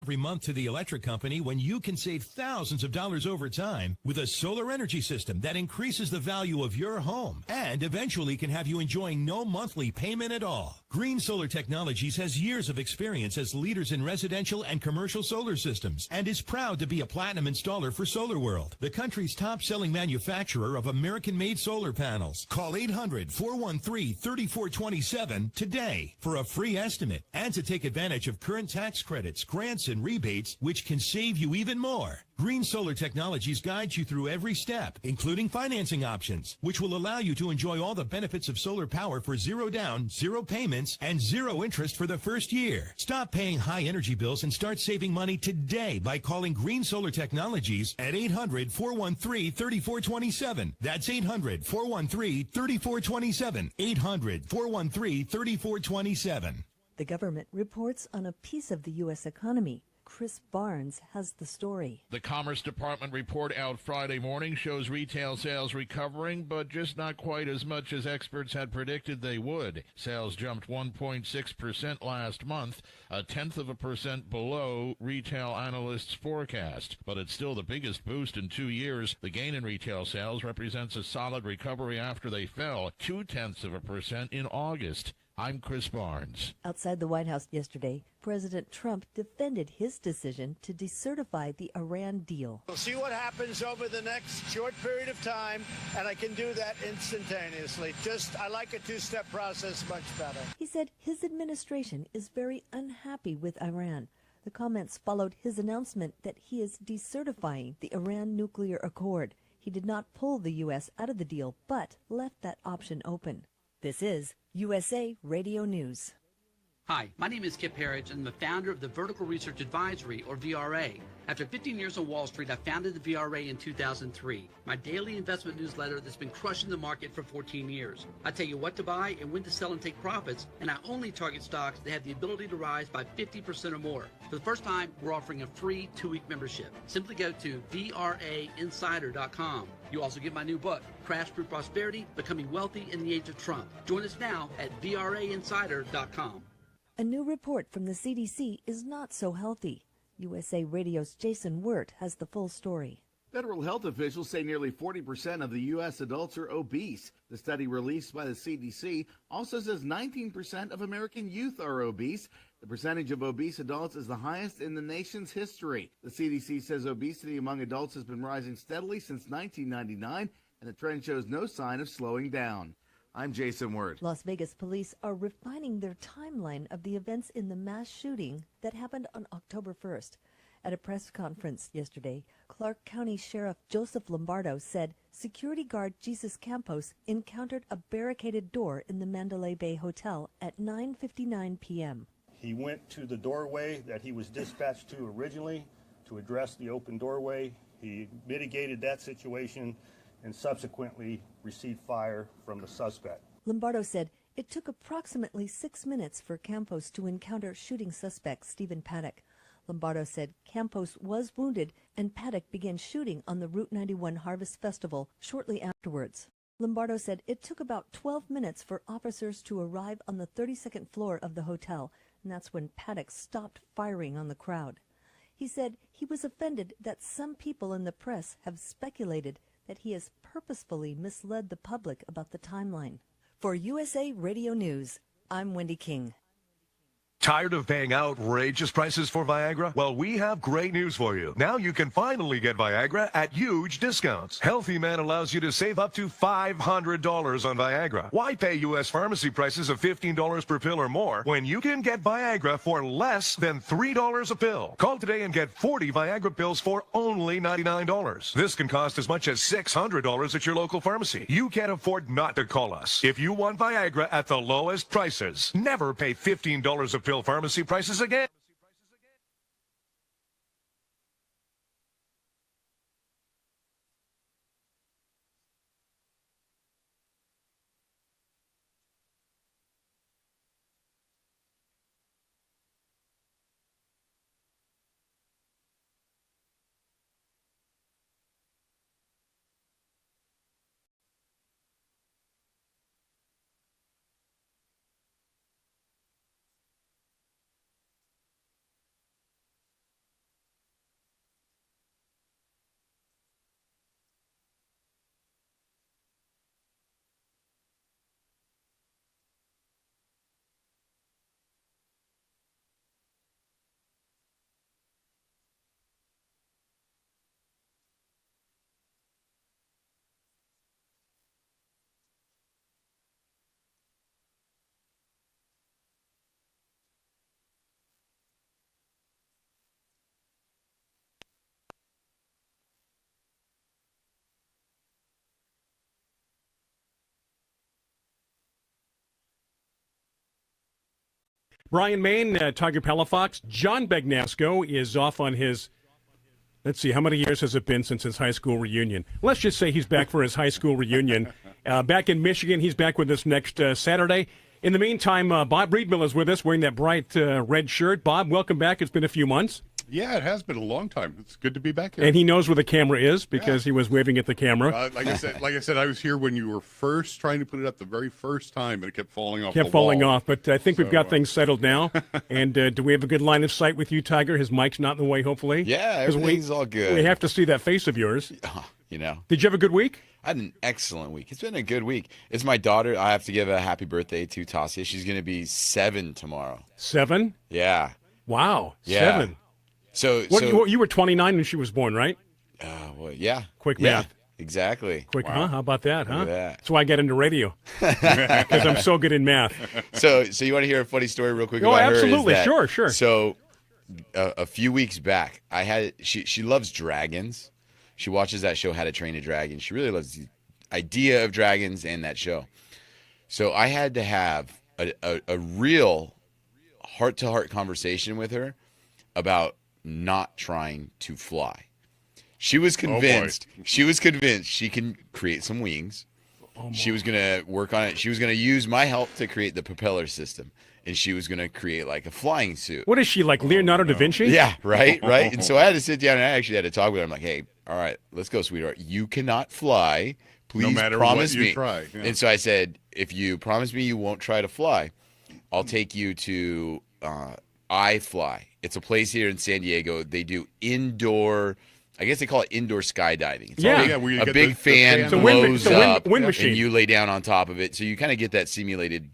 every month to the electric company when you can save thousands of dollars over time with a solar energy system that increases the value of your home and eventually can have you enjoying no monthly payment at all. Green Solar Technologies has years of experience as leaders in residential and commercial solar systems and is proud to be a platinum installer for SolarWorld, the country's top-selling manufacturer of American-made solar panels. Call 800-413-3427 today for a free estimate and to take advantage of current tax credits, grants, and rebates, which can save you even more. Green Solar Technologies guides you through every step, including financing options, which will allow you to enjoy all the benefits of solar power for zero down, zero payments, and zero interest for the first year. Stop paying high energy bills and start saving money today by calling Green Solar Technologies at 800-413-3427. That's 800-413-3427. 800-413-3427. The government reports on a piece of the U.S. economy. Chris Barnes has the story. The Commerce Department report out Friday morning shows retail sales recovering, but just not quite as much as experts had predicted they would. Sales jumped 1.6% last month, 0.1% below retail analysts' forecast. But it's still the biggest boost in 2 years. The gain in retail sales represents a solid recovery after they fell 0.2% in August. I'm Chris Barnes. Outside the White House yesterday, President Trump defended his decision to decertify the Iran deal. We'll see what happens over the next short period of time, and I can do that instantaneously. I like a two-step process much better. He said his administration is very unhappy with Iran. The comments followed his announcement that he is decertifying the Iran nuclear accord. He did not pull the U.S. out of the deal, but left that option open. This is USA Radio News. Hi, my name is Kip Harridge, and I'm the founder of the Vertical Research Advisory, or VRA. After 15 years on Wall Street, I founded the VRA in 2003, my daily investment newsletter that's been crushing the market for 14 years. I tell you what to buy and when to sell and take profits, and I only target stocks that have the ability to rise by 50% or more. For the first time, we're offering a free 2-week membership. Simply go to VRAinsider.com. You also get my new book, Crash Proof Prosperity, Becoming Wealthy in the Age of Trump. Join us now at VRAinsider.com. A new report from the CDC is not so healthy. USA Radio's Jason Wirt has the full story. Federal health officials say nearly 40% of the U.S. adults are obese. The study released by the CDC also says 19% of American youth are obese. The percentage of obese adults is the highest in the nation's history. The CDC says obesity among adults has been rising steadily since 1999, and the trend shows no sign of slowing down. I'm Jason Wirt. Las Vegas police are refining their timeline of the events in the mass shooting that happened on October 1st. At a press conference yesterday, Clark County Sheriff Joseph Lombardo said security guard Jesus Campos encountered a barricaded door in the Mandalay Bay Hotel at 9:59 p.m. He went to the doorway that he was dispatched to originally to address the open doorway. He mitigated that situation and subsequently received fire from the suspect. Lombardo said it took approximately 6 minutes for Campos to encounter shooting suspect Stephen Paddock. Lombardo said Campos was wounded and Paddock began shooting on the Route 91 Harvest Festival shortly afterwards. Lombardo said it took about 12 minutes for officers to arrive on the 32nd floor of the hotel, and that's when Paddock stopped firing on the crowd. He said he was offended that some people in the press have speculated that he has purposefully misled the public about the timeline. For USA Radio News, I'm Wendy King. Tired of paying outrageous prices for Viagra? Well, we have great news for you. Now you can finally get Viagra at huge discounts. Healthy Man allows you to save up to $500 on Viagra. Why pay U.S. pharmacy prices of $15 per pill or more when you can get Viagra for less than $3 a pill? Call today and get 40 Viagra pills for only $99. This can cost as much as $600 at your local pharmacy. You can't afford not to call us. If you want Viagra at the lowest prices, never pay $15 a pill pharmacy prices again. Bryan, Maine, Tiger Palafox. John Bagnasco is off on his, let's see, how many years has it been since his high school reunion? Let's just say he's back for his high school reunion. Back in Michigan, he's back with us next Saturday. In the meantime, Bob Reedmill is with us wearing that bright red shirt. Bob, welcome back. It's been a few months. Yeah, it has been a long time. It's good to be back here. And he knows where the camera is because he was waving at the camera. Like I said, I was here when you were first trying to put it up the very first time, and it kept falling off. But I think we've got things settled now. And do we have a good line of sight with you, Tiger? His mic's not in the way, hopefully. Yeah, everything's all good. We have to see that face of yours. You know. Did you have a good week? I had an excellent week. It's been a good week. It's my daughter. I have to give a happy birthday to Tasia. She's going to be 7 tomorrow. 7? Yeah. Wow. Yeah. 7. So you were 29 when she was born, right? Well, yeah. Quick math. Exactly. Quick, huh? How about that, huh? Look at that. That's why I got into radio. Because I'm so good in math. So you want to hear a funny story real quick about her? Absolutely. Sure. So a few weeks back, she loves dragons. She watches that show, How to Train a Dragon. She really loves the idea of dragons and that show. So I had to have a real heart-to-heart conversation with her about not trying to fly. She was convinced. She can create some wings. She was going to work on it. She was going to use my help to create the propeller system. And she was going to create like a flying suit. What is she, like Leonardo da Vinci? Yeah, right. And so I had to sit down and I actually had to talk with her. I'm like, hey, all right, let's go, sweetheart. You cannot fly. Please no matter promise what you me. Try. Yeah. And so I said, if you promise me you won't try to fly, I'll take you to iFly. It's a place here in San Diego. They do indoor, I guess they call it indoor skydiving. It's a big fan blows up, wind machine. and you lay down on top of it. So you kind of get that simulated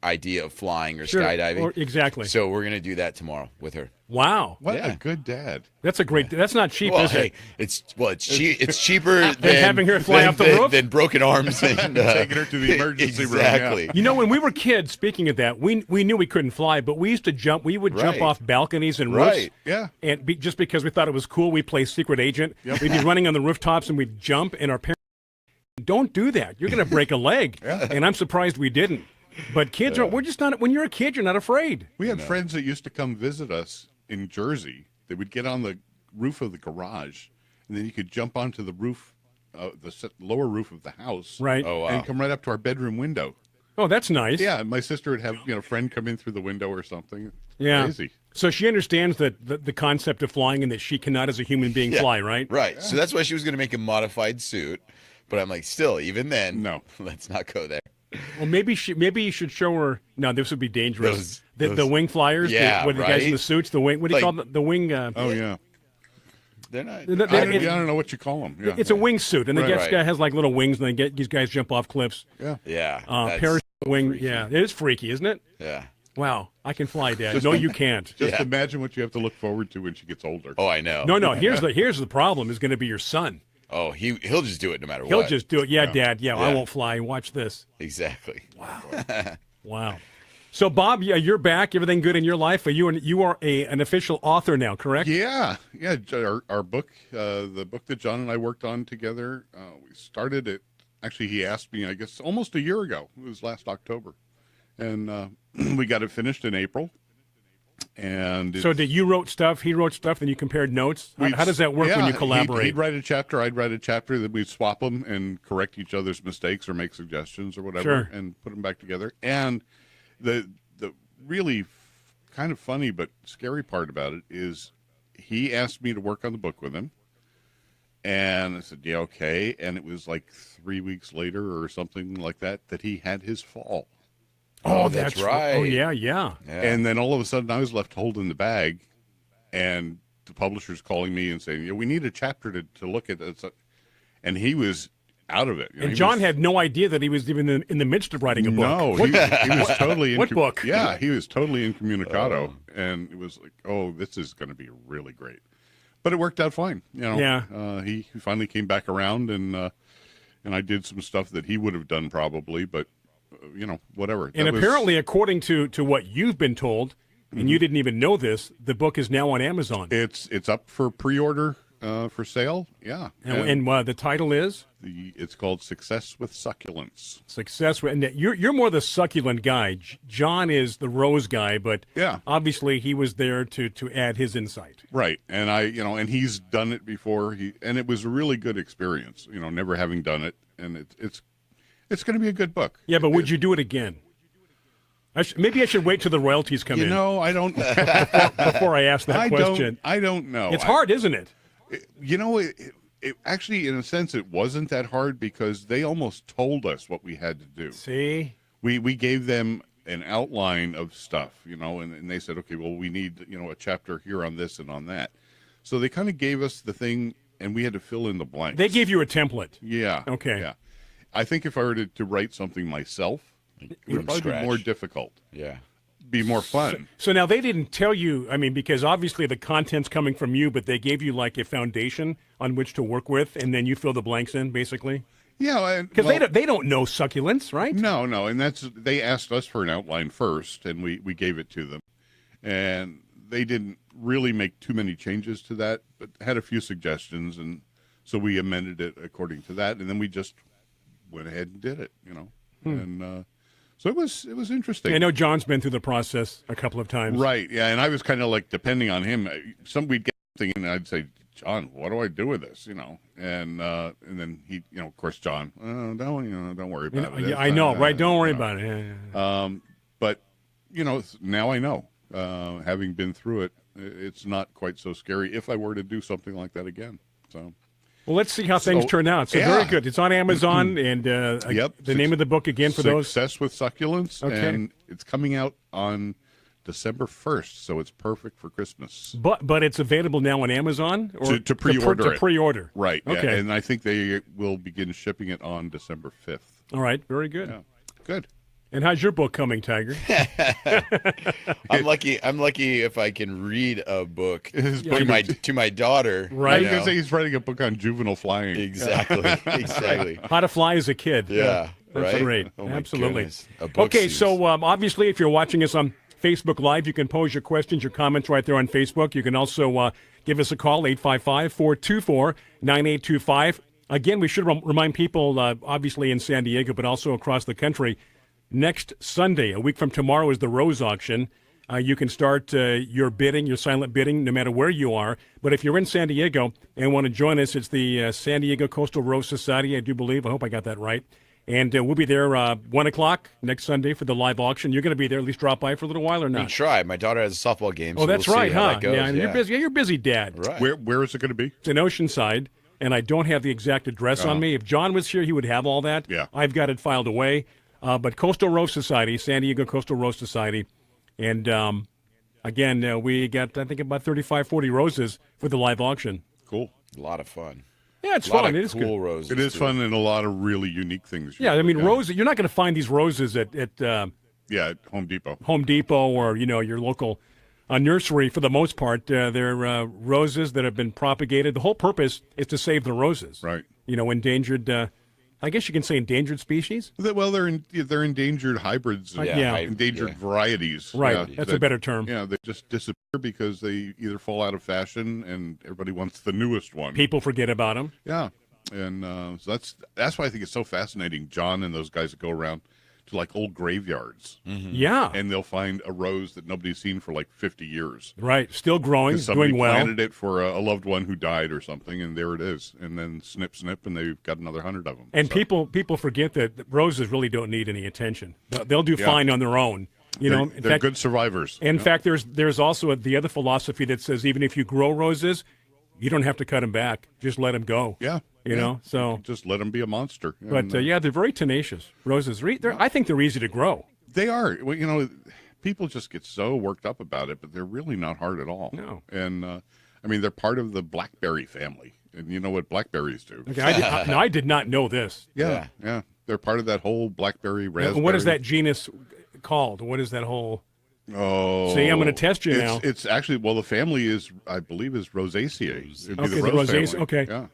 idea of flying or skydiving. Exactly. So we're going to do that tomorrow with her. Wow. What a good dad. That's a great, that's not cheap, well, is it? It's cheaper than having her fly off the roof? Than broken arms and taking her to the emergency room. Exactly. Yeah. You know, when we were kids, speaking of that, we knew we couldn't fly, but we used to jump. We would jump off balconies and roofs. Right. Yeah. And just because we thought it was cool, we'd play secret agent. Yep. We'd be running on the rooftops and we'd jump, and our parents, don't do that. You're going to break a leg. And I'm surprised we didn't. But kids we're just not, when you're a kid, you're not afraid. We had friends that used to come visit us in Jersey. They would get on the roof of the garage, and then you could jump onto the roof, the lower roof of the house. Right. Oh, wow. And come right up to our bedroom window. Oh, that's nice. Yeah, my sister would have a friend come in through the window or something. Yeah. Crazy. So she understands that the concept of flying and that she cannot, as a human being, fly, right? Right. Yeah. So that's why she was going to make a modified suit. But I'm like, still, even then, no, let's not go there. Well, maybe you should show her. No, this would be dangerous. The wing flyers, yeah, the guys in the suits, the wing. What do you call them? The wing? Oh yeah, they're not. I don't know what you call them. Yeah, it's a wingsuit, and this guy has like little wings, and these guys jump off cliffs. Yeah. Parachute wing. Freaky. Yeah, it is freaky, isn't it? Yeah. Wow, I can fly, Dad. No, you can't. Just imagine what you have to look forward to when she gets older. Oh, I know. No. Here's the problem. Is going to be your son. Oh, he'll just do it no matter what. He'll just do it. Yeah, Dad. Yeah, I won't fly. Watch this. Exactly. Wow. Wow. So, Bob, you're back. Everything good in your life? You are an official author now, correct? Yeah. Our book, the book that John and I worked on together, we started it. Actually, he asked me, I guess, almost a year ago. It was last October, and we got it finished in April. And so did you wrote stuff, he wrote stuff, then you compared notes? How does that work when you collaborate? He'd write a chapter, I'd write a chapter, then we'd swap them and correct each other's mistakes or make suggestions or whatever, and put them back together. And the really kind of funny but scary part about it is he asked me to work on the book with him. And I said, yeah, okay. And it was like 3 weeks later or something like that he had his fall. Oh, that's right. Oh, yeah. And then all of a sudden I was left holding the bag, and the publisher's calling me and saying, we need a chapter to look at this. And he was out of it. And John had no idea that he was even in the midst of writing a book. No, he was totally in. What book? Yeah, he was totally incommunicado. And it was like, oh, this is going to be really great. But it worked out fine. He finally came back around, and I did some stuff that he would have done probably, but whatever. And apparently, according to what you've been told, and you didn't even know this, the book is now on Amazon. It's up for pre-order for sale. Yeah. And the title is? It's called Success with Succulents. Success with, and you're more the succulent guy. John is the rose guy, but obviously he was there to add his insight. Right. And and he's done it before. And it was a really good experience, never having done it. And it's going to be a good book. Yeah, but would you do it again? Maybe I should wait till the royalties come in. I don't before I ask that question. I don't know. It's hard, isn't it? It actually, in a sense, it wasn't that hard because they almost told us what we had to do. See? We gave them an outline of stuff, and they said, okay, well, we need, a chapter here on this and on that. So they kind of gave us the thing, and we had to fill in the blanks. They gave you a template. Yeah. Okay. Yeah. I think if I were to write something myself, it would probably be more difficult. Yeah. Be more fun. So now they didn't tell you, because obviously the content's coming from you, but they gave you like a foundation on which to work with, and then you fill the blanks in, basically? Yeah. Because they don't know succulents, right? No. And they asked us for an outline first, and we gave it to them. And they didn't really make too many changes to that, but had a few suggestions, and so we amended it according to that, and then we just went ahead and did it, And so it was interesting. I know John's been through the process a couple of times. Right, yeah, and I was kind of like depending on him. We'd get something, and I'd say, John, what do I do with this? And then he, of course, John, don't worry about it. Yeah, I know, right? Don't worry about it. Yeah. But now I know, having been through it, it's not quite so scary if I were to do something like that again. So. Well, let's see how things turn out. So very good. It's on Amazon, and the name of the book again for those. Success with Succulents, okay. And it's coming out on December 1st, so it's perfect for Christmas. But it's available now on Amazon? Or to pre-order To pre-order. Right, okay. Yeah, and I think they will begin shipping it on December 5th. All right, very good. Yeah. Good. And how's your book coming, Tiger? I'm lucky if I can read a book to my daughter. Right. I was going to say he's writing a book on juvenile flying. Exactly. How to fly as a kid. Yeah. That's right? great. Oh Absolutely. Okay, so obviously if you're watching us on Facebook Live, you can pose your questions, your comments right there on Facebook. You can also give us a call, 855-424-9825. Again, we should remind people, obviously in San Diego, but also across the country, next Sunday, a week from tomorrow, is the rose auction. You can start your bidding, your silent bidding, no matter where you are. But if you're in San Diego and want to join us, it's the San Diego Coastal Rose Society, I do believe. I hope I got that right. And we'll be there 1 o'clock next Sunday for the live auction. You're going to be there, at least drop by for a little while or not? We try. My daughter has a softball game. So that's right, huh? Yeah, you're busy. You're busy, Dad. Right. Where is it going to be? It's in Oceanside, and I don't have the exact address on me. If John was here, he would have all that. Yeah. I've got it filed away. But Coastal Rose Society, San Diego Coastal Rose Society, and again, we got, I think, about 35, 40 roses for the live auction. Cool. A lot of fun. Yeah, it's fun. It is cool good. Roses. It is fun and a lot of really unique things. Yeah, I mean, roses. You're not going to find these roses at at Home Depot. Home Depot or your local nursery for the most part. They're roses that have been propagated. The whole purpose is to save the roses. Right. Endangered. I guess you can say endangered species. Well, they're endangered hybrids. Endangered varieties. Right. Yeah, that's a better term. Yeah, they just disappear because they either fall out of fashion and everybody wants the newest one. People forget about them. Yeah, and so that's why I think it's so fascinating. John and those guys that go around to like old graveyards. Mm-hmm. Yeah, and they'll find a rose that nobody's seen for like 50 years. Right, still growing, doing well. Somebody planted it for a loved one who died or something, and there it is. And then snip, and they've got another 100 of them. And people forget that roses really don't need any attention. They'll do fine on their own. They're good survivors. In fact, there's also the other philosophy that says even if you grow roses, you don't have to cut them back. Just let them go. Yeah. So just let them be a monster. But they're very tenacious. Roses, I think they're easy to grow. They are. Well, people just get so worked up about it, but they're really not hard at all. No. And I mean, they're part of the blackberry family, and you know what blackberries do. Okay, I did not know this. Yeah. They're part of that whole blackberry raspberry. What is that genus called? What is that whole? Oh, see, I'm going to test you now. It's actually, the family is, I believe, is Rosaceae. Okay, the Rosaceae. Okay, yeah.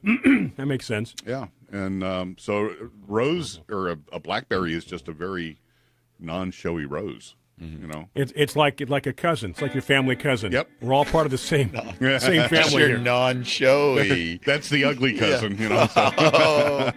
That makes sense. Yeah, and so rose or a blackberry is just a very non-showy rose. You know, it's like a cousin. It's like your family cousin. Yep. We're all part of the same That's family your here. non-showy. That's the ugly cousin. You know. So.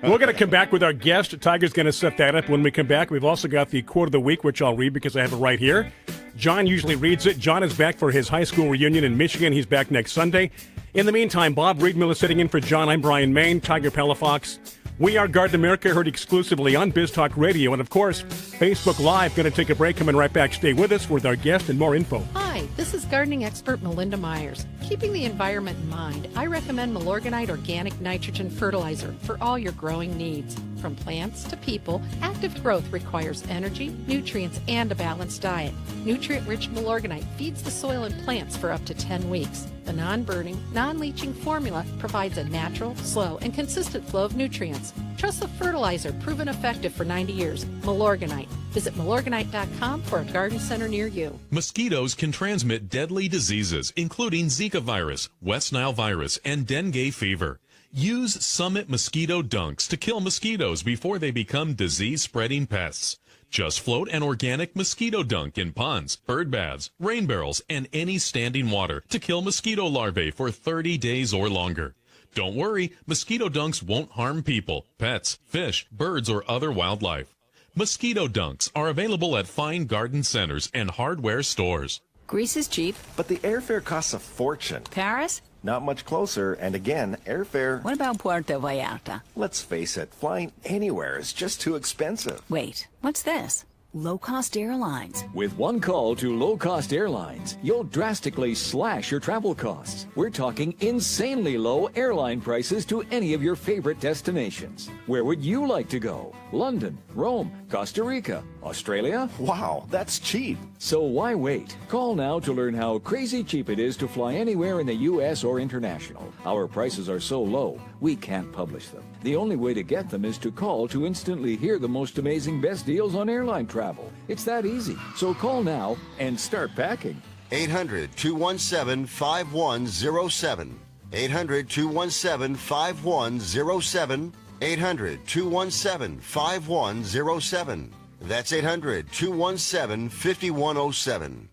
We're going to come back with our guest. Tiger's going to set that up when we come back. We've also got the quote of the week, which I'll read because I have it right here. John usually reads it. John is back for his high school reunion in Michigan. He's back next Sunday. In the meantime, Bob Reedmill is sitting in for John. I'm Bryan Main. Tiger Palafox. We are Garden America, heard exclusively on Biz Talk Radio. And, of course, Facebook Live. Going to take a break. Coming right back. Stay with us with our guest and more info. Hi, this is gardening expert Melinda Myers. Keeping the environment in mind, I recommend Milorganite Organic Nitrogen Fertilizer for all your growing needs. From plants to people, active growth requires energy, nutrients, and a balanced diet. Nutrient-rich Milorganite feeds the soil and plants for up to 10 weeks. The non-burning, non-leaching formula provides a natural, slow, and consistent flow of nutrients. Trust the fertilizer proven effective for 90 years. Milorganite. Visit Milorganite.com for a garden center near you. Mosquitoes can transmit deadly diseases, including Zika virus, West Nile virus, and dengue fever. Use Summit Mosquito Dunks to kill mosquitoes before they become disease-spreading pests. Just float an organic mosquito dunk in ponds, bird baths, rain barrels, and any standing water to kill mosquito larvae for 30 days or longer. Don't worry, mosquito dunks won't harm people, pets, fish, birds, or other wildlife. Mosquito dunks are available at fine garden centers and hardware stores. Greece is cheap. But the airfare costs a fortune. Paris? Not much closer, and again, airfare... What about Puerto Vallarta? Let's face it, flying anywhere is just too expensive. Wait, what's this? Low-cost airlines. With one call to low-cost airlines, you'll drastically slash your travel costs. We're talking insanely low airline prices to any of your favorite destinations. Where would you like to go? London, Rome, Costa Rica, Australia? Wow, that's cheap. So why wait? Call now to learn how crazy cheap it is to fly anywhere in the U.S. or international. Our prices are so low, we can't publish them. The only way to get them is to call to instantly hear the most amazing best deals on airline travel. It's that easy. So call now and start packing. 800-217-5107. 800-217-5107. 800-217-5107. That's 800-217-5107.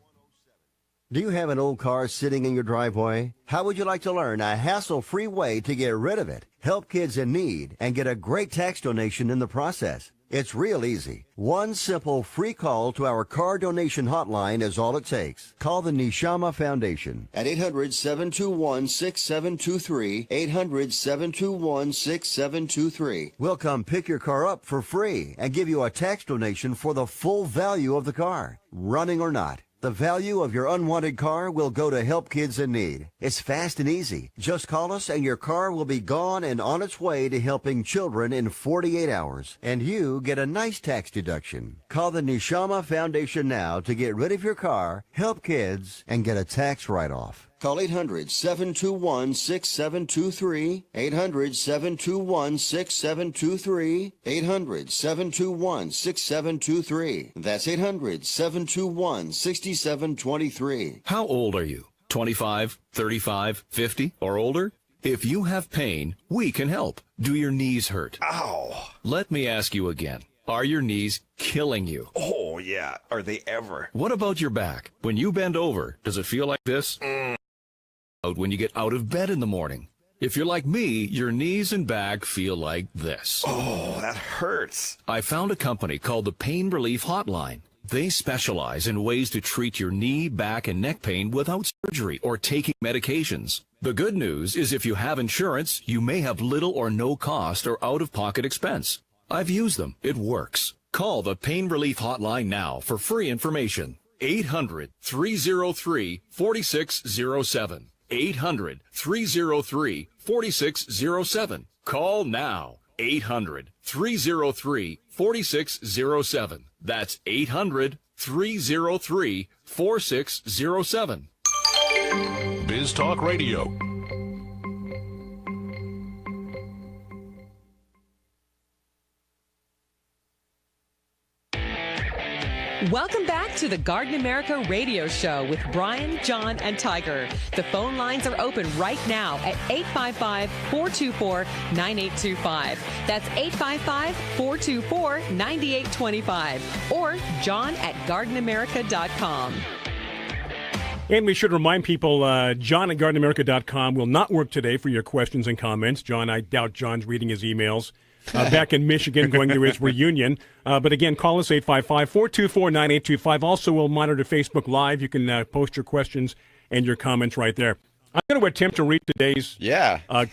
Do you have an old car sitting in your driveway? How would you like to learn a hassle-free way to get rid of it, help kids in need, and get a great tax donation in the process? It's real easy. One simple free call to our car donation hotline is all it takes. Call the Nishama Foundation at 800-721-6723, 800-721-6723. We'll come pick your car up for free and give you a tax donation for the full value of the car, running or not. The value of your unwanted car will go to help kids in need. It's fast and easy. Just call us and your car will be gone and on its way to helping children in 48 hours. And you get a nice tax deduction. Call the Nishama Foundation now to get rid of your car, help kids, and get a tax write-off. Call 800-721-6723, 800-721-6723, 800-721-6723. That's 800-721-6723. How old are you? 25, 35, 50, or older? If you have pain, we can help. Do your knees hurt? Ow! Let me ask you again. Are your knees killing you? Oh, yeah. Are they ever? What about your back? When you bend over, does it feel like this? When you get out of bed in the morning. If you're like me, your knees and back feel like this. Oh, that hurts. I found a company called the Pain Relief Hotline. They specialize in ways to treat your knee, back, and neck pain without surgery or taking medications. The good news is if you have insurance, you may have little or no cost or out-of-pocket expense. I've used them. It works. Call the Pain Relief Hotline now for free information. 800-303-4607. 800-303-4607. Call now. 800-303-4607. That's 800-303-4607. Biz Talk Radio. Welcome back to the Garden America radio show with Bryan, John, and Tiger. The phone lines are open right now at 855-424-9825. That's 855-424-9825. Or john@gardenamerica.com. And we should remind people, John at gardenamerica.com will not work today for your questions and comments. John, I doubt John's reading his emails. Back in Michigan going to his reunion. But again, call us 855-424-9825. Also, we'll monitor Facebook Live. You can post your questions and your comments right there. I'm going to attempt to read today's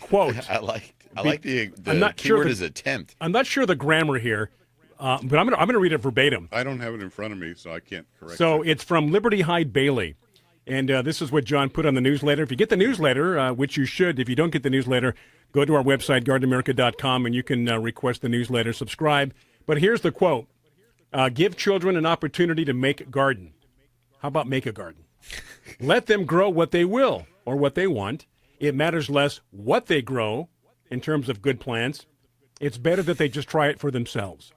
quote. I like the keyword is attempt. I'm not sure the grammar here, but I'm going to read it verbatim. I don't have it in front of me, so I can't correct So it. It's from Liberty Hyde Bailey. And this is what John put on the newsletter. If you get the newsletter, which you should, if you don't get the newsletter, go to our website, gardenamerica.com, and you can request the newsletter, subscribe. But here's the quote. Give children an opportunity to make a garden. How about make a garden? Let them grow what they will or what they want. It matters less what they grow in terms of good plants. It's better that they just try it for themselves.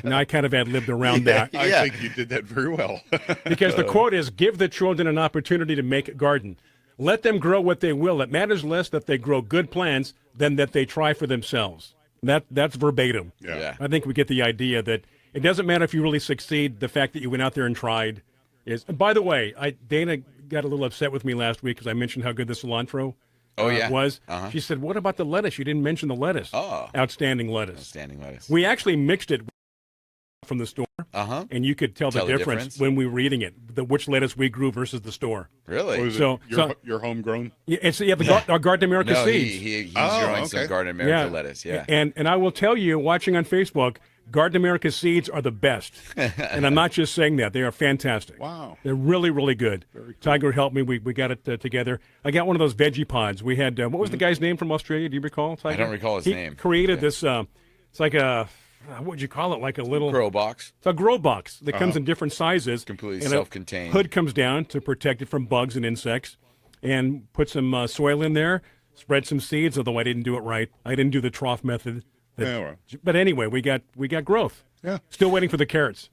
Now, I kind of ad-libbed around that. I think you did that very well. Because the quote is, give the children an opportunity to make a garden. Let them grow what they will. It matters less that they grow good plants than that they try for themselves. That's verbatim. Yeah. I think we get the idea that it doesn't matter if you really succeed. The fact that you went out there and tried is. And by the way, Dana got a little upset with me last week because I mentioned how good the cilantro was. Uh-huh. She said, what about the lettuce? You didn't mention the lettuce. Oh. Outstanding lettuce. Outstanding lettuce. We actually mixed it from the store, and you could tell the difference when we were eating it, which lettuce we grew versus the store. Really? Was your homegrown? Yeah, it's our Garden America seeds. He's growing some Garden America lettuce. Yeah, and I will tell you, watching on Facebook, Garden America seeds are the best, and I'm not just saying that; they are fantastic. Wow, they're really, really good. Cool. Tiger helped me; we got it together. I got one of those veggie pods. We had what was the guy's name from Australia? Do you recall, Tiger? I don't recall his name. He created this. It's like a. What would you call it? Like a little grow box. It's a grow box that comes in different sizes. Completely self-contained. Hood comes down to protect it from bugs and insects, and put some soil in there. Spread some seeds. Although I didn't do it right, I didn't do the trough method. But anyway, we got growth. Yeah. Still waiting for the carrots.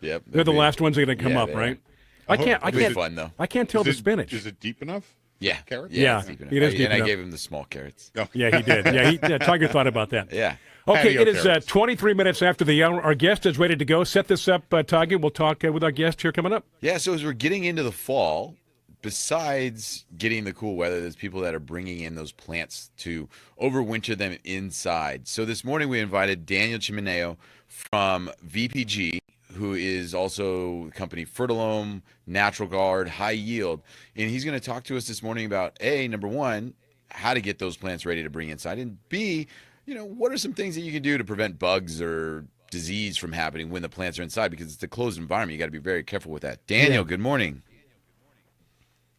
Yep. They're the last ones that are going to come up, right? I can't. Fun though. I can't tell the spinach. Is it deep enough? Yeah. Carrots? Yeah. Deep enough. It is deep and enough. I gave him the small carrots. Oh. Yeah, he did. Yeah, Tiger thought about that. Yeah. Okay, Patio it is carrots. 23 minutes after the hour. Our guest is ready to go. Set this up, Tiger. We'll talk with our guest here coming up. Yeah, so as we're getting into the fall, besides getting the cool weather, there's people that are bringing in those plants to overwinter them inside. So this morning we invited Daniel Chimeneo from VPG, who is also company Fertilome, Natural Guard, High Yield. And he's going to talk to us this morning about, A, number one, how to get those plants ready to bring inside, and B, what are some things that you can do to prevent bugs or disease from happening when the plants are inside, because it's a closed environment. You got to be very careful with that. Daniel, good morning.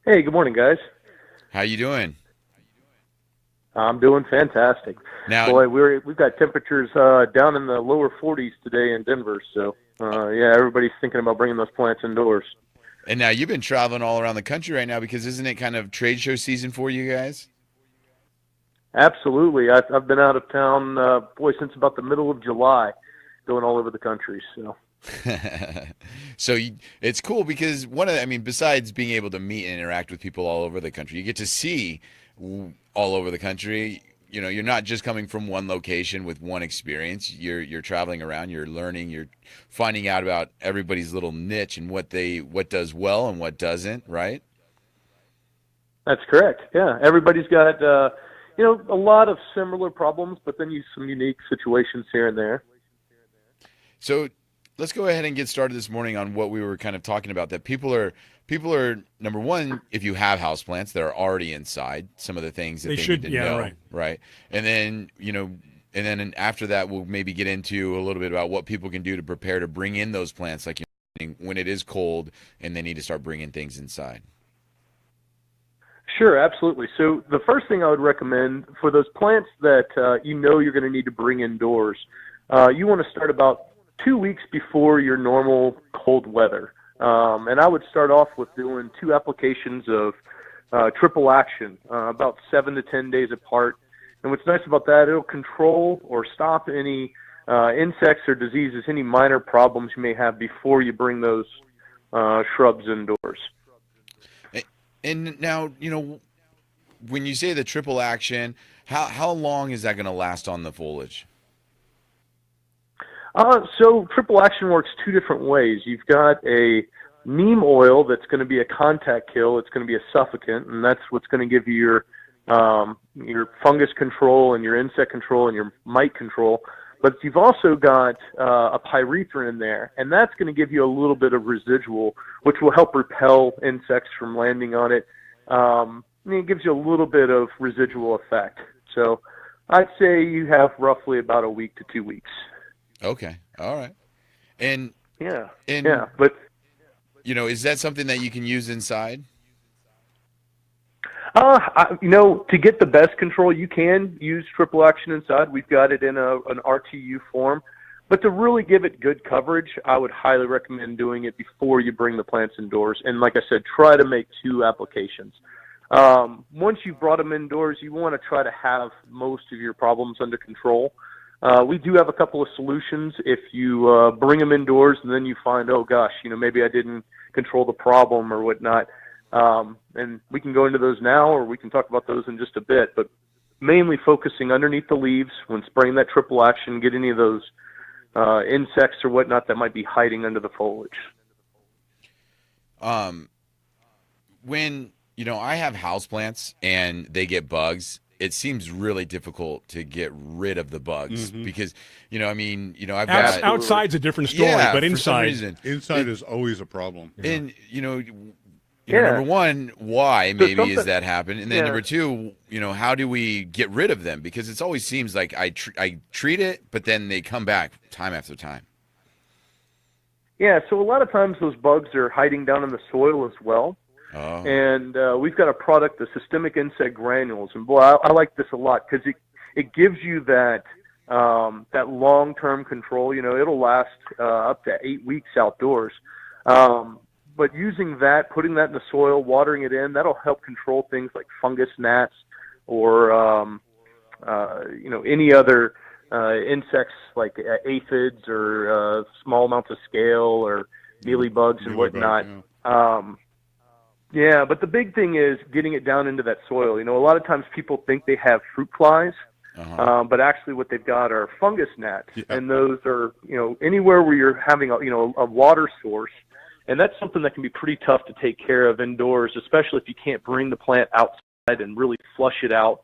Hey, good morning, guys. How you doing? I'm doing fantastic. Now, boy, we've got temperatures down in the lower 40s today in Denver, so everybody's thinking about bringing those plants indoors. And now you've been traveling all around the country right now, because isn't it kind of trade show season for you guys? Absolutely. I've been out of town, since about the middle of July, going all over the country. So, so it's cool because besides being able to meet and interact with people all over the country, you get to see all over the country. You're not just coming from one location with one experience. You're traveling around. You're learning. You're finding out about everybody's little niche and what does well and what doesn't. Right? That's correct. Yeah, everybody's got a lot of similar problems, but then some unique situations here and there. So let's go ahead and get started this morning on what we were kind of talking about, that people are number one, if you have houseplants that are already inside, some of the things that they need to know, right? And then after that, we'll maybe get into a little bit about what people can do to prepare to bring in those plants, like when it is cold and they need to start bringing things inside. Sure, absolutely. So the first thing I would recommend for those plants that you're going to need to bring indoors, you want to start about 2 weeks before your normal cold weather. And I would start off with doing 2 applications of triple action, about 7 to 10 days apart. And what's nice about that, it'll control or stop any insects or diseases, any minor problems you may have before you bring those shrubs indoors. And now, when you say the triple action, how long is that going to last on the foliage? So triple action works two different ways. You've got a neem oil that's going to be a contact kill. It's going to be a suffocant, and that's what's going to give you your fungus control and your insect control and your mite control. But you've also got a pyrethrin in there, and that's going to give you a little bit of residual, which will help repel insects from landing on it. It gives you a little bit of residual effect. So I'd say you have roughly about a week to 2 weeks. Okay. All right. And but is that something that you can use inside? To get the best control, you can use triple action inside. We've got it in an RTU form. But to really give it good coverage, I would highly recommend doing it before you bring the plants indoors. And like I said, try to make 2 applications. Once you've brought them indoors, you want to try to have most of your problems under control. We do have a couple of solutions if you bring them indoors and then you find, oh gosh, maybe I didn't control the problem or whatnot. And we can go into those now, or we can talk about those in just a bit, but mainly focusing underneath the leaves when spraying that triple action, get any of those insects or whatnot that might be hiding under the foliage. When, I have houseplants and they get bugs, it seems really difficult to get rid of the bugs because, I've got... Outside's a different story, but inside... Inside is always a problem. And, number one, why maybe is that happen? And then number two, how do we get rid of them? Because it always seems like I treat it, but then they come back time after time. Yeah, so a lot of times those bugs are hiding down in the soil as well. Oh. And we've got a product, the systemic insect granules. And boy, I like this a lot because it gives you that long-term control. It'll last up to 8 weeks outdoors. But using that, putting that in the soil, watering it in, that'll help control things like fungus gnats or, any other insects like aphids or small amounts of scale or mealybugs and whatnot. But the big thing is getting it down into that soil. A lot of times people think they have fruit flies, but actually what they've got are fungus gnats. Yeah. And those are, anywhere where you're having a water source. And that's something that can be pretty tough to take care of indoors, especially if you can't bring the plant outside and really flush it out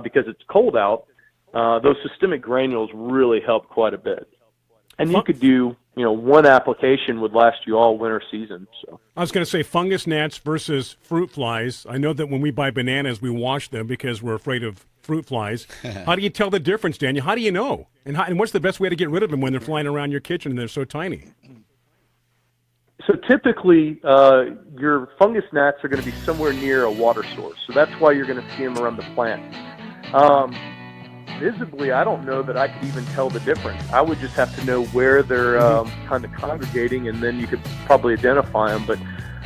because it's cold out. Those systemic granules really help quite a bit. And you could do, one application would last you all winter season. So I was going to say fungus gnats versus fruit flies. I know that when we buy bananas, we wash them because we're afraid of fruit flies. How do you tell the difference, Daniel? How do you know? And what's the best way to get rid of them when they're flying around your kitchen and they're so tiny? So typically, your fungus gnats are going to be somewhere near a water source. So that's why you're going to see them around the plant. Visibly, I don't know that I could even tell the difference. I would just have to know where they're kind of congregating, and then you could probably identify them. But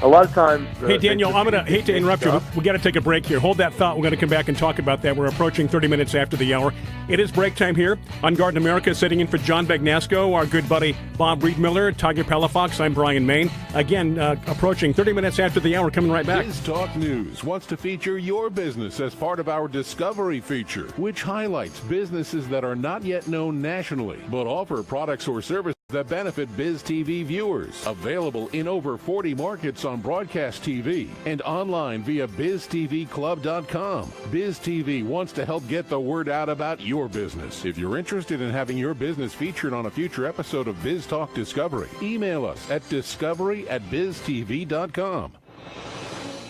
a lot of times... Hey, Daniel, I'm going to hate to interrupt you. We got to take a break here. Hold that thought. We're going to come back and talk about that. We're approaching 30 minutes after the hour. It is break time here on Garden America, sitting in for John Bagnasco, our good buddy Bob Reedmiller, Tiger Palafox. I'm Bryan Main. Again, approaching 30 minutes after the hour. Coming right back. Biz Talk News wants to feature your business as part of our Discovery feature, which highlights businesses that are not yet known nationally, but offer products or services that benefit Biz TV viewers. Available in over 40 markets on broadcast TV and online via biztvclub.com. Biz TV wants to help get the word out about your business. If you're interested in having your business featured on a future episode of Biz Talk Discovery, email us at discovery@biztv.com.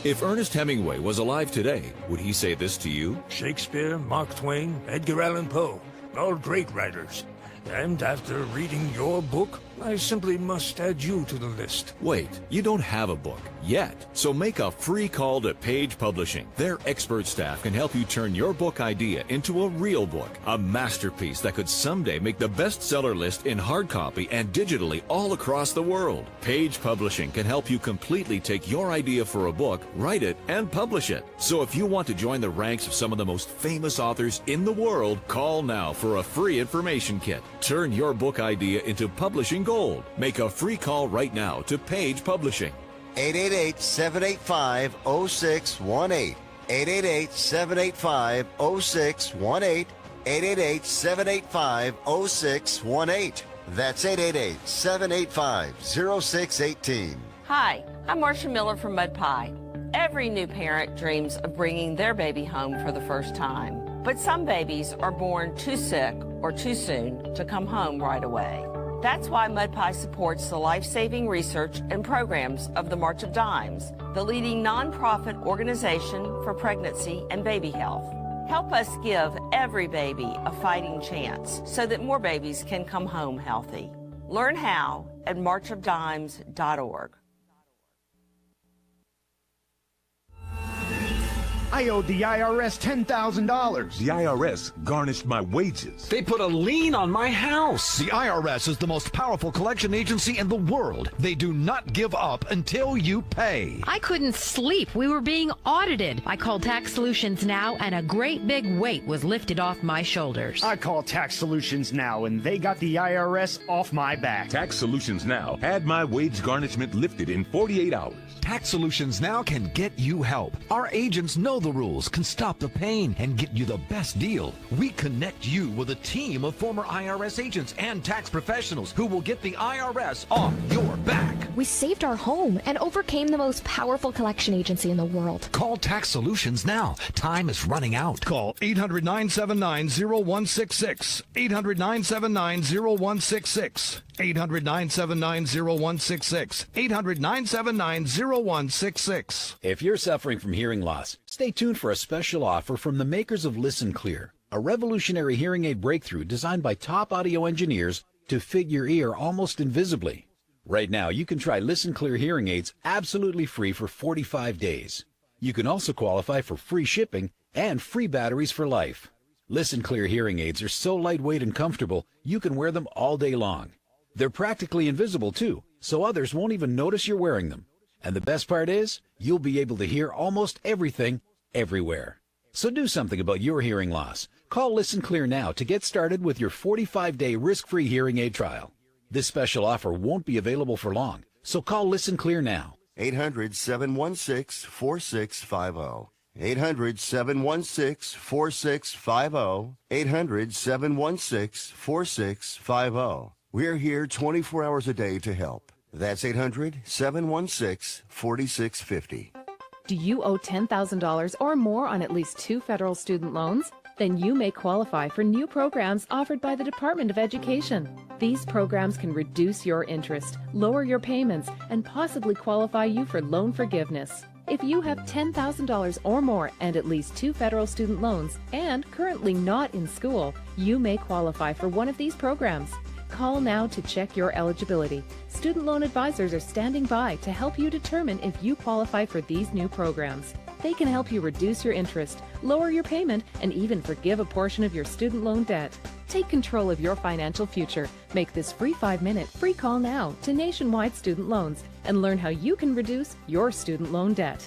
If Ernest Hemingway was alive today, would he say this to you? Shakespeare, Mark Twain, Edgar Allan Poe, all great writers. And after reading your book, I simply must add you to the list. Wait, you don't have a book yet, so make a free call to Page Publishing. Their expert staff can help you turn your book idea into a real book, a masterpiece that could someday make the bestseller list in hard copy and digitally all across the world. Page Publishing can help you completely take your idea for a book, write it, and publish it. So if you want to join the ranks of some of the most famous authors in the world, call now for a free information kit. Turn your book idea into publishing gold. Make a free call right now to Page Publishing. 888-785-0618. 888-785-0618. 888-785-0618. That's 888-785-0618. Hi, I'm Marcia Miller from Mud Pie. Every new parent dreams of bringing their baby home for the first time. But some babies are born too sick or too soon to come home right away. That's why Mud Pie supports the life-saving research and programs of the March of Dimes, the leading nonprofit organization for pregnancy and baby health. Help us give every baby a fighting chance so that more babies can come home healthy. Learn how at marchofdimes.org. I owed the IRS $10,000. The IRS garnished my wages. They put a lien on my house. The IRS is the most powerful collection agency in the world. They do not give up until you pay. I couldn't sleep. We were being audited. I called Tax Solutions Now, and a great big weight was lifted off my shoulders. I called Tax Solutions Now, and they got the IRS off my back. Tax Solutions Now had my wage garnishment lifted in 48 hours. Tax Solutions Now can get you help. Our agents know the rules, can stop the pain, and get you the best deal. We connect you with a team of former IRS agents and tax professionals who will get the IRS off your back. We saved our home and overcame the most powerful collection agency in the world. Call Tax Solutions now. Time is running out. Call 800-979-0166. 800-979-0166. 800-979-0166. 800-979-0166. If you're suffering from hearing loss, stay tuned for a special offer from the makers of Listen Clear, a revolutionary hearing aid breakthrough designed by top audio engineers to fit your ear almost invisibly. Right now, you can try Listen Clear hearing aids absolutely free for 45 days. You can also qualify for free shipping and free batteries for life. Listen Clear hearing aids are so lightweight and comfortable, you can wear them all day long. They're practically invisible, too, so others won't even notice you're wearing them. And the best part is, you'll be able to hear almost everything, everywhere. So do something about your hearing loss. Call Listen Clear now to get started with your 45-day risk-free hearing aid trial. This special offer won't be available for long, so call Listen Clear now. 800-716-4650. 800-716-4650. 800-716-4650. We're here 24 hours a day to help. That's 800-716-4650. Do you owe $10,000 or more on at least 2 federal student loans? Then you may qualify for new programs offered by the Department of Education. These programs can reduce your interest, lower your payments, and possibly qualify you for loan forgiveness. If you have $10,000 or more and at least 2 federal student loans and currently not in school, you may qualify for one of these programs. Call now to check your eligibility. Student loan advisors are standing by to help you determine if you qualify for these new programs. They can help you reduce your interest, lower your payment, and even forgive a portion of your student loan debt. Take control of your financial future. Make this free 5-minute free call now to Nationwide Student Loans and learn how you can reduce your student loan debt.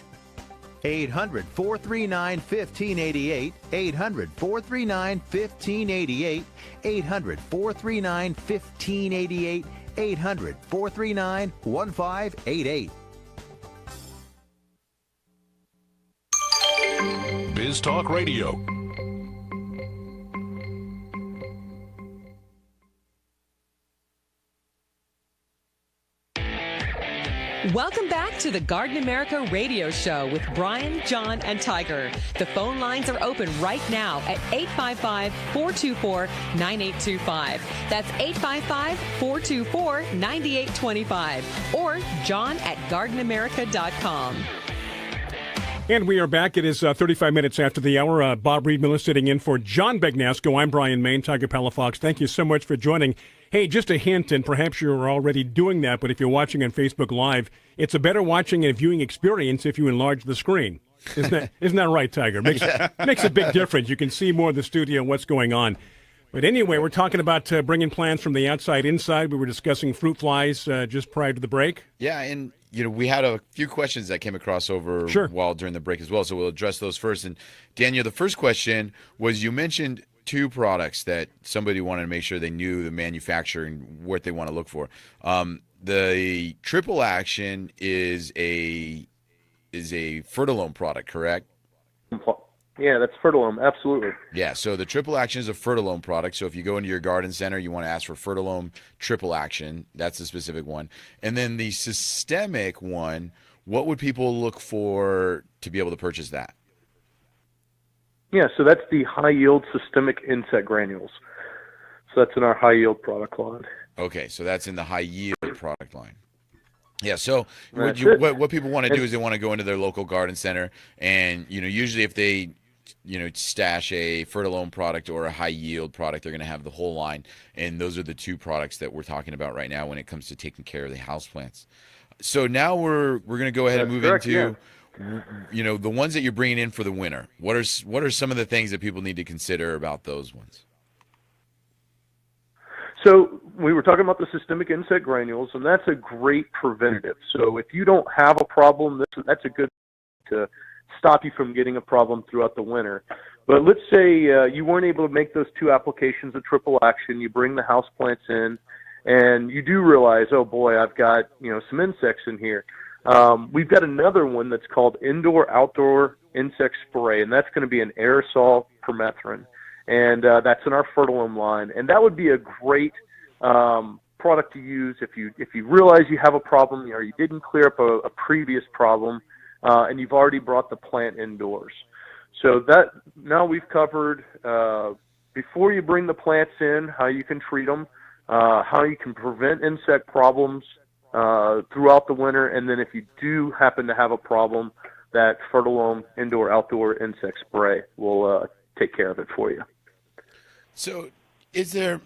800-439-1588, 800-439-1588, 800-439-1588, 800-439-1588. Biz Talk Radio. Welcome back to the Garden America Radio Show with Bryan, John, and Tiger. The phone lines are open right now at 855-424-9825. That's 855-424-9825. Or John at gardenamerica.com. And we are back. It is 35 minutes after the hour. Bob Reed Miller sitting in for John Bagnasco. I'm Bryan Main, Tiger Palafox. Thank you so much for joining. Hey, just a hint, and perhaps you're already doing that, but if you're watching on Facebook Live, it's a better watching and viewing experience if you enlarge the screen. Isn't that right, Tiger? Makes a big difference. You can see more of the studio and what's going on. But anyway, we're talking about bringing plants from the outside inside. We were discussing fruit flies just prior to the break. Yeah, and we had a few questions that came across over while during the break as well, so we'll address those first. And Daniel, the first question was, you mentioned 2 products that somebody wanted to make sure they knew the manufacturer and what they want to look for. The triple action is a Fertilome product, correct? Yeah, that's Fertilome, absolutely. Yeah, so the triple action is a Fertilome product. So if you go into your garden center, you want to ask for Fertilome triple action. That's the specific one. And then the systemic one, what would people look for to be able to purchase that? Yeah, so that's the high-yield systemic insect granules. So that's in our high-yield product line. Okay, so that's in the high-yield product line. Yeah, so what people want to do is they want to go into their local garden center, and usually if they stash a Fertilome product or a high-yield product, they're going to have the whole line, and those are the 2 products that we're talking about right now when it comes to taking care of the houseplants. So now we're going to go ahead and move into the ones that you're bringing in for the winter. What are some of the things that people need to consider about those ones? So we were talking about the systemic insect granules, and that's a great preventative. So if you don't have a problem, that's a good to stop you from getting a problem throughout the winter. But let's say you weren't able to make those 2 applications of triple action. You bring the houseplants in, and you do realize, oh boy, I've got some insects in here. We've got another one that's called indoor-outdoor insect spray, and that's going to be an aerosol permethrin. And that's in our Fertilome line. And that would be a great product to use if you realize you have a problem or you didn't clear up a previous problem and you've already brought the plant indoors. So that now we've covered before you bring the plants in, how you can treat them, how you can prevent insect problems throughout the winter, and then if you do happen to have a problem, that Fertilome indoor-outdoor insect spray will take care of it for you. So is there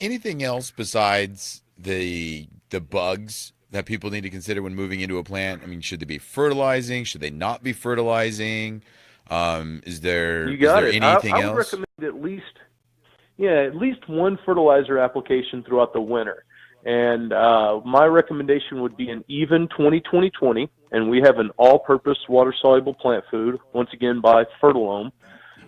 anything else besides the bugs that people need to consider when moving into a plant? I mean, should they be fertilizing? Should they not be fertilizing? Is there anything else? I would recommend at least one fertilizer application throughout the winter. And my recommendation would be an even 20-20-20, and we have an all-purpose water-soluble plant food, once again by Fertilome.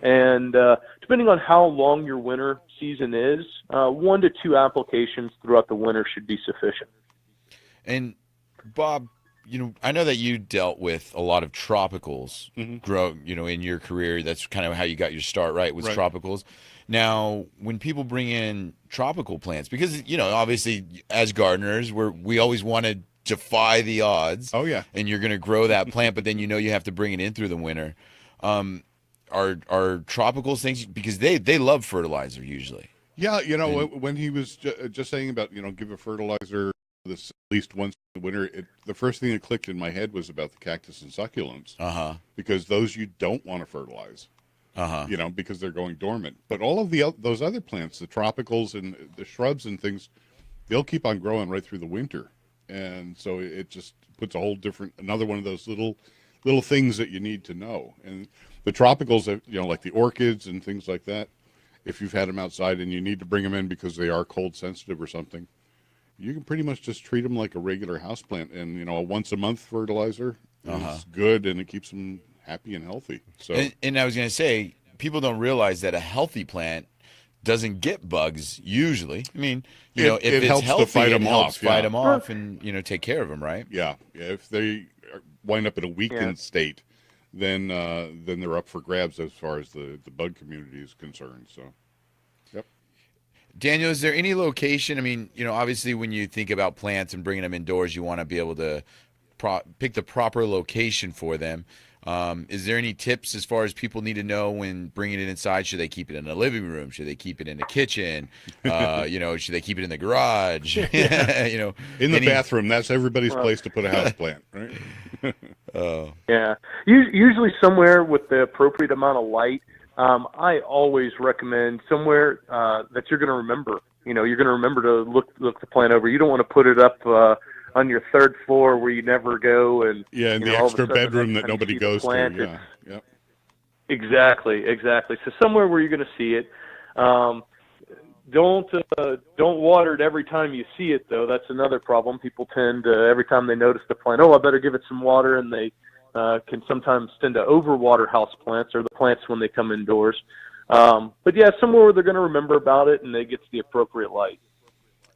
And depending on how long your winter season is, 1 to 2 applications throughout the winter should be sufficient. And Bob, I know that you dealt with a lot of tropicals, in your career. That's kind of how you got your start, right? Was tropicals. Now, when people bring in tropical plants, because obviously as gardeners, we always want to defy the odds. Oh yeah. And you're going to grow that plant, but then you have to bring it in through the winter. Are tropicals things, because they love fertilizer usually? Yeah, when he was just saying about give a fertilizer this at least once in the winter, the first thing that clicked in my head was about the cactus and succulents. Because those you don't want to fertilize. Because they're going dormant. But all of those other plants, the tropicals and the shrubs and things, they'll keep on growing right through the winter, and so it just puts a whole another one of those little things that you need to know. And the tropicals, like the orchids and things like that, if you've had them outside and you need to bring them in because they are cold sensitive or something, you can pretty much just treat them like a regular houseplant. And, a once a month fertilizer is good, and it keeps them happy and healthy. So, and I was going to say, people don't realize that a healthy plant doesn't get bugs usually. I mean, if it's helps healthy, to fight them off, fight them off and, take care of them, right? Yeah. If they wind up in a weakened state, then they're up for grabs as far as the bug community is concerned. So, yep. Daniel, is there any location? I mean, obviously when you think about plants and bringing them indoors, you want to be able to pick the proper location for them. Is there any tips as far as people need to know when bringing it inside? Should they keep it in the living room? Should they keep it in the kitchen? Should they keep it in the garage? In the bathroom. That's everybody's place to put a houseplant, right? Yeah. Usually somewhere with the appropriate amount of light. I always recommend somewhere that you're going to remember. you're going to remember to look the plant over. You don't want to put it up on your third floor where you never go, and in the extra bedroom that nobody goes to. Yeah. Exactly. So somewhere where you're going to see it. Don't water it every time you see it, though. That's another problem. People tend to, every time they notice the plant, I better give it some water, and they can sometimes tend to overwater house plants or the plants when they come indoors. But yeah, somewhere where they're going to remember about it and they get the appropriate light.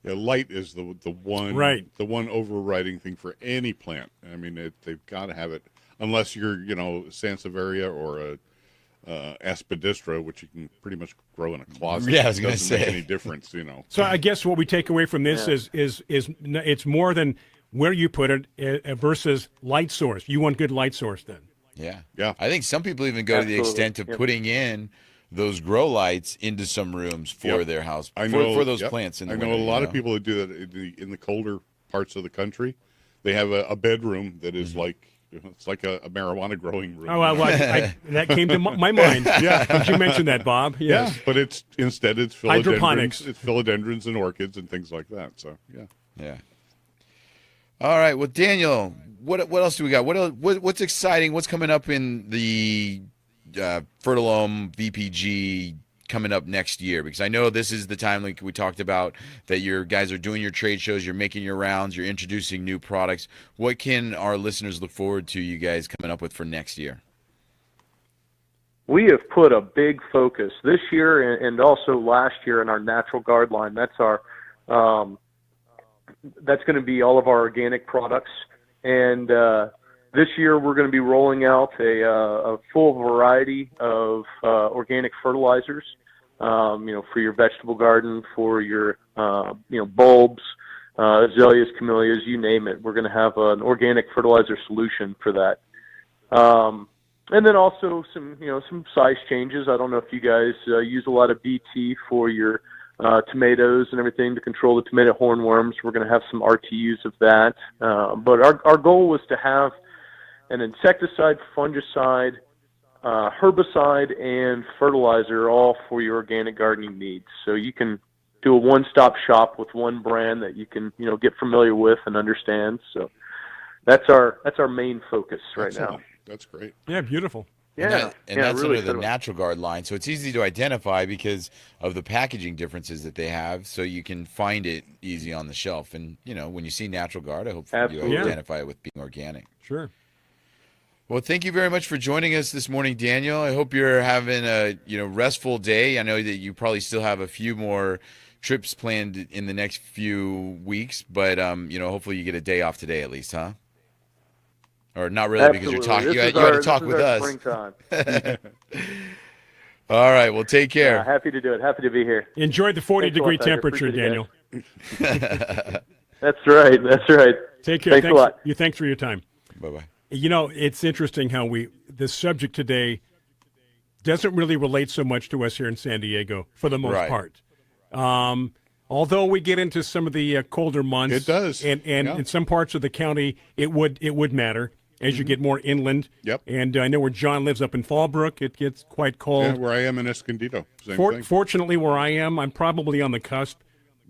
Yeah, light is the one overriding thing for any plant. I mean, they've got to have it, unless you're Sansevieria or a aspidistra, which you can pretty much grow in a closet. Yeah, I was going to say, say make any difference, So I guess what we take away from this is it's more than where you put it versus light source. You want good light source then. Yeah. I think some people even go to the extent of putting in those grow lights into some rooms for their house, for those plants in the winter. I know a lot of people that do that in the colder parts of the country. They have a bedroom that is it's like a marijuana growing room. Oh, that came to my mind. Yeah. Did you mention that, Bob? Yes. Yeah, but it's philodendrons. Hydroponics. It's philodendrons and orchids and things like that. So, yeah. All right. Well, Daniel, what else do we got? What's exciting? What's coming up in the Fertilome VPG coming up next year? Because I know this is the time, like we talked about, that your guys are doing your trade shows, you're making your rounds, you're introducing new products. What can our listeners look forward to you guys coming up with for next year? We have put a big focus this year and also last year in our natural guard line. That's our that's going to be all of our organic products. And this year we're going to be rolling out a full variety of organic fertilizers, for your vegetable garden, for your bulbs, azaleas, camellias, you name it. We're going to have an organic fertilizer solution for that. And then also some size changes. I don't know if you guys use a lot of BT for your tomatoes and everything to control the tomato hornworms. We're going to have some RTUs of that. But our goal was to have an insecticide, fungicide, herbicide, and fertilizer all for your organic gardening needs. So you can do a one-stop shop with one brand that you can get familiar with and understand. So that's our main focus right now. That's great. Yeah, beautiful. Yeah, and that's really under the Natural Guard line, so it's easy to identify because of the packaging differences that they have. So you can find it easy on the shelf, and when you see Natural Guard, I hope you identify it with being organic. Sure. Well, thank you very much for joining us this morning, Daniel. I hope you're having a restful day. I know that you probably still have a few more trips planned in the next few weeks, but hopefully you get a day off today at least, huh? Or not really, Absolutely. Because you're talking. You got to talk with us. Springtime. All right. Well, take care. Happy to do it. Happy to be here. Enjoy the 40-degree temperature, Daniel. That's right. Take care. Thanks a lot. Thanks for your time. Bye-bye. It's interesting how this subject today doesn't really relate so much to us here in San Diego for the most part. Although we get into some of the colder months, it does, and in some parts of the county, it would matter as you get more inland. Yep. And I know where John lives up in Fallbrook, it gets quite cold. Yeah, where I am in Escondido, same thing. Fortunately, where I am, I'm probably on the cusp.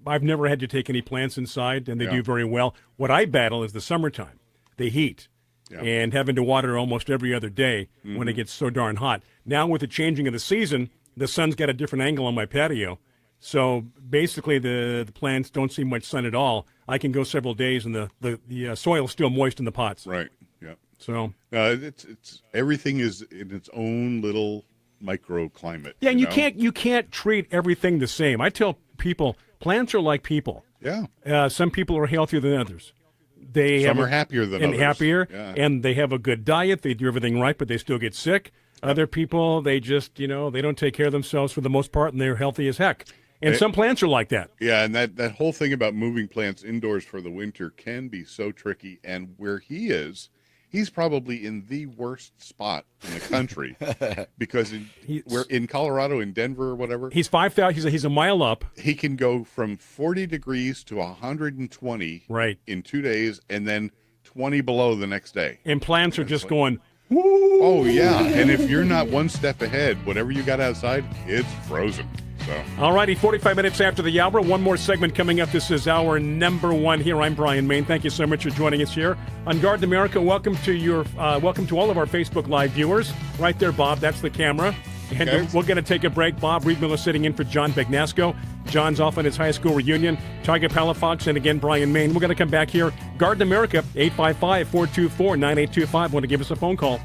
I've never had to take any plants inside, and they do very well. What I battle is the summertime, the heat, and having to water almost every other day when it gets so darn hot. Now with the changing of the season, the sun's got a different angle on my patio. So basically the plants don't see much sun at all. I can go several days and the soil's still moist in the pots. Right, yeah. So it's everything is in its own little microclimate. Yeah, and you can't treat everything the same. I tell people plants are like people. Yeah. Some people are healthier than others. Some are happier than others. And they have a good diet. They do everything right, but they still get sick. Other people, they just, they don't take care of themselves for the most part, and they're healthy as heck. And some plants are like that. Yeah, and that whole thing about moving plants indoors for the winter can be so tricky. And where he is, he's probably in the worst spot in the country because we're in Colorado, in Denver or whatever. He's 5,000. He's a mile up. He can go from 40 degrees to 120 in 2 days, and then 20 below the next day. And plants are just going, woo! Oh, yeah. And if you're not one step ahead, whatever you got outside, it's frozen. So. All righty, 45 minutes after the hour. One more segment coming up. This is our number one here. I'm Bryan Main. Thank you so much for joining us here on Garden America. Welcome to all of our Facebook Live viewers. Right there, Bob. That's the camera. And we're going to take a break. Bob Reed-Miller sitting in for John Bagnasco. John's off on his high school reunion. Tiger Palafox and again Bryan Main. We're going to come back here. Garden America, 855-424-9825. Want to give us a phone call.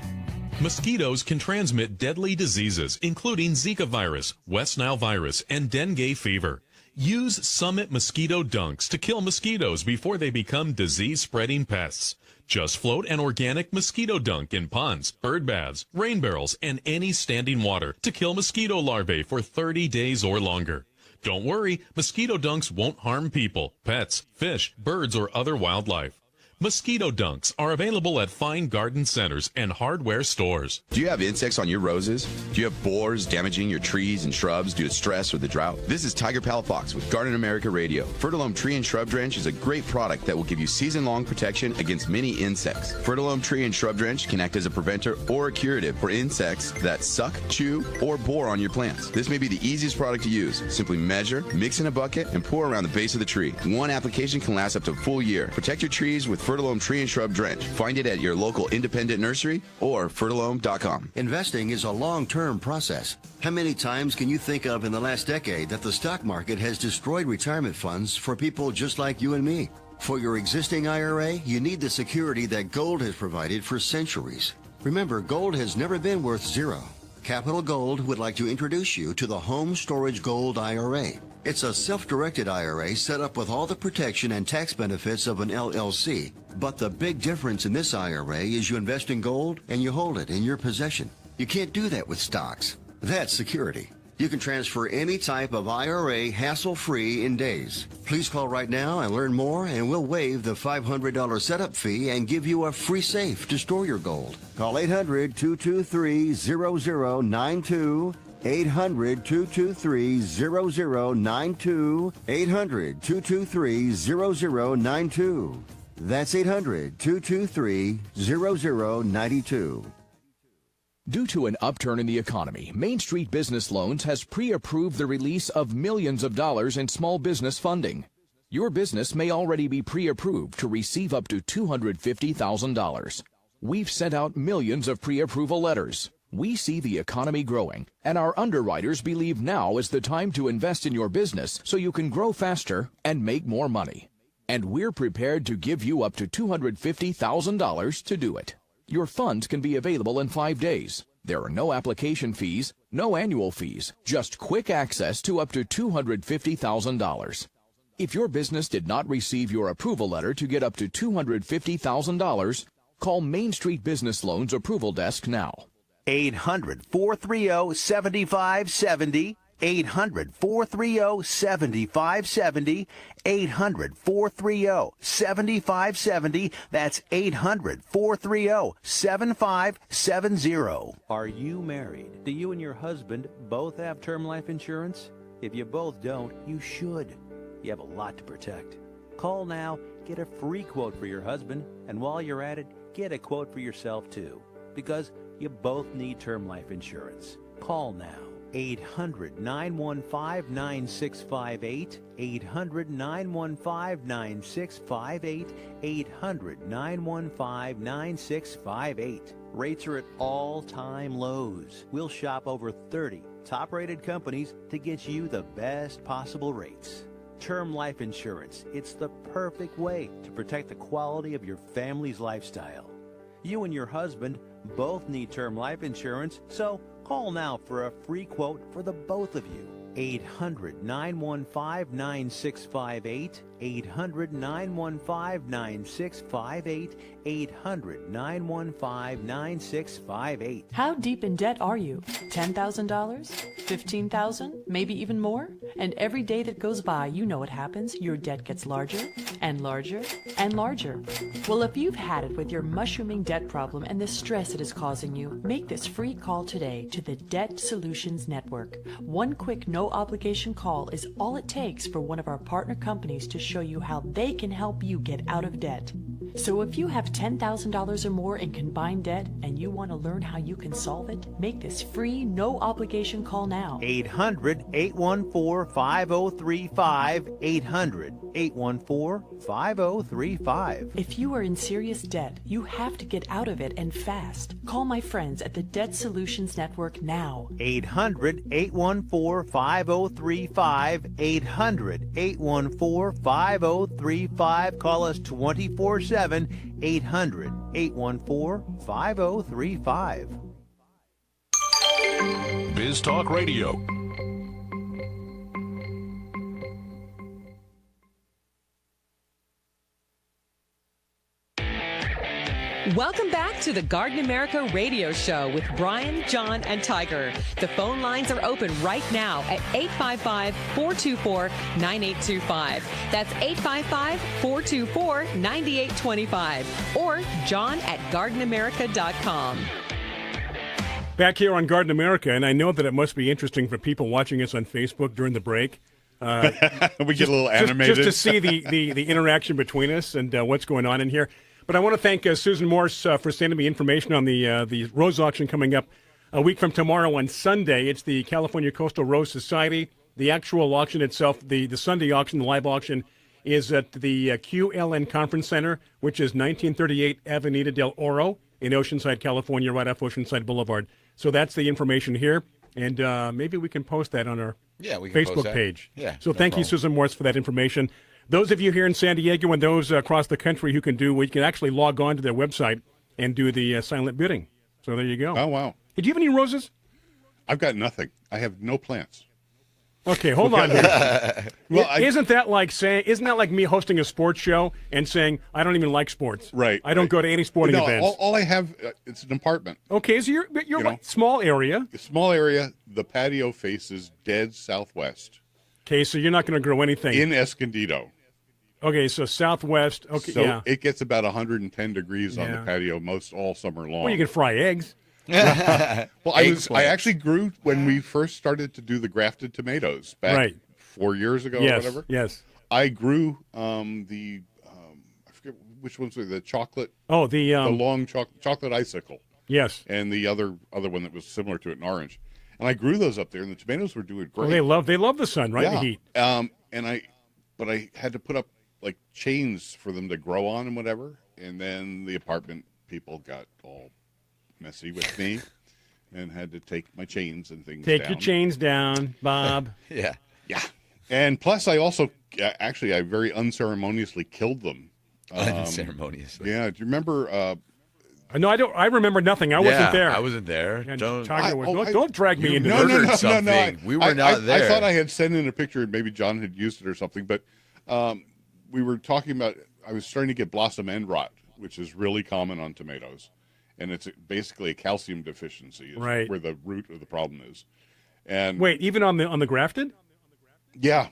Mosquitoes can transmit deadly diseases, including Zika virus, West Nile virus, and dengue fever. Use Summit Mosquito Dunks to kill mosquitoes before they become disease-spreading pests. Just float an organic mosquito dunk in ponds, bird baths, rain barrels, and any standing water to kill mosquito larvae for 30 days or longer. Don't worry, mosquito dunks won't harm people, pets, fish, birds, or other wildlife. Mosquito dunks are available at fine garden centers and hardware stores. Do you have insects on your roses? Do you have borers damaging your trees and shrubs due to stress or the drought? This is Tiger Palafox with Garden America Radio. Fertilome Tree and Shrub Drench is a great product that will give you season-long protection against many insects. Fertilome Tree and Shrub Drench can act as a preventer or a curative for insects that suck, chew, or bore on your plants. This may be the easiest product to use. Simply measure, mix in a bucket, and pour around the base of the tree. One application can last up to a full year. Protect your trees with Fertilome Tree and Shrub Drench. Find it at your local independent nursery or fertilome.com. Investing is a long-term process. How many times can you think of in the last decade that the stock market has destroyed retirement funds for people just like you and me? For your existing IRA, you need the security that gold has provided for centuries. Remember, gold has never been worth zero. Capital Gold would like to introduce you to the Home Storage Gold IRA. It's a self-directed IRA set up with all the protection and tax benefits of an LLC. But the big difference in this IRA is you invest in gold and you hold it in your possession. You can't do that with stocks. That's security. You can transfer any type of IRA hassle-free in days. Please call right now and learn more, and we'll waive the $500 setup fee and give you a free safe to store your gold. Call 800-223-0092. 800-223-0092. 800-223-0092. That's 800-223-0092. Due to an upturn in the economy, Main Street Business Loans has pre-approved the release of millions of dollars in small business funding. Your business may already be pre-approved to receive up to $250,000. We've sent out millions of pre-approval letters. We see the economy growing, and our underwriters believe now is the time to invest in your business so you can grow faster and make more money. And we're prepared to give you up to $250,000 to do it. Your funds can be available in 5 days. There are no application fees, no annual fees, just quick access to up to $250,000. If your business did not receive your approval letter to get up to $250,000, call Main Street Business Loans Approval Desk now. 800-430-7570. 800-430-7570. 800-430-7570. That's 800-430-7570. Are you married? Do you and your husband both have term life insurance? If you both don't, you should. You have a lot to protect. Call now, get a free quote for your husband, and while you're at it, get a quote for yourself too, because you both need term life insurance. Call now. 800-915-9658. 800-915-9658. 800-915-9658. Rates are at all-time lows. We'll shop over 30 top-rated companies to get you the best possible rates. Term life insurance. It's the perfect way to protect the quality of your family's lifestyle. You and your husband both need term life insurance, so call now for a free quote for the both of you. 800-915-9658. 800-915-9658. 800-915-9658. How deep in debt are you? $10,000? $15,000? Maybe even more? And every day that goes by, you know what happens. Your debt gets larger and larger and larger. Well, if you've had it with your mushrooming debt problem and the stress it is causing you, make this free call today to the Debt Solutions Network. One quick no-obligation call is all it takes for one of our partner companies to show you how they can help you get out of debt. So if you have $10,000 or more in combined debt and you want to learn how you can solve it, make this free, no obligation call now. 800-814-5035. 800-814-5035. If you are in serious debt, you have to get out of it and fast. Call my friends at the Debt Solutions Network now. 800-814-5035. 800-814-5035. Call us 24/7. 800-814-5035. Biz Talk Radio. Welcome back to the Garden America Radio Show with Bryan, John, and Tiger. The phone lines are open right now at 855-424-9825. That's 855-424-9825. Or John at GardenAmerica.com. Back here on Garden America, and I know that it must be interesting for people watching us on Facebook during the break. We get a little animated. Just to see the interaction between us and what's going on in here. But I want to thank Susan Morse for sending me information on the rose auction coming up a week from tomorrow on Sunday. It's the California Coastal Rose Society. The actual auction itself, the Sunday auction, the live auction, is at the QLN Conference Center, which is 1938 Avenida del Oro in Oceanside, California, right off Oceanside Boulevard. So that's the information here, and maybe we can post that on our Facebook page. Yeah. So thank you, Susan Morse, for that information. Those of you here in San Diego and those across the country who can do, we can actually log on to their website and do the silent bidding. So there you go. Oh, wow. Did you have any roses? I've got nothing. I have no plants. Okay, hold on here. Well, isn't that like me hosting a sports show and saying I don't even like sports? Right. I don't go to any sporting events. All I have, it's an apartment. Okay, so you're small area. A small area. The patio faces dead southwest. Okay, so you're not going to grow anything. In Escondido. Okay, so southwest. Okay, so it gets about 110 degrees on the patio all summer long. Well, you can fry eggs. Well, I actually grew when we first started to do the grafted tomatoes back 4 years ago or whatever. Yes. I grew I forget which ones were the chocolate. Oh, the long chocolate icicle. Yes. And the other one that was similar to it in orange. And I grew those up there, and the tomatoes were doing great. Well, they love the sun, right? Yeah. The heat. But I had to put up like chains for them to grow on and whatever. And then the apartment people got all messy with me and had to take my chains and things down. Take your chains down, Bob. Yeah. And plus, I also I very unceremoniously killed them. Unceremoniously. Yeah. Do you remember? No, I don't. I remember nothing. I wasn't there. I wasn't there. Don't drag me into this. No. We were not there. I thought I had sent in a picture, and maybe John had used it or something. But we were talking about. I was starting to get blossom end rot, which is really common on tomatoes, and it's basically a calcium deficiency. Right. Where the root of the problem is. And wait, even on the grafted? Yeah.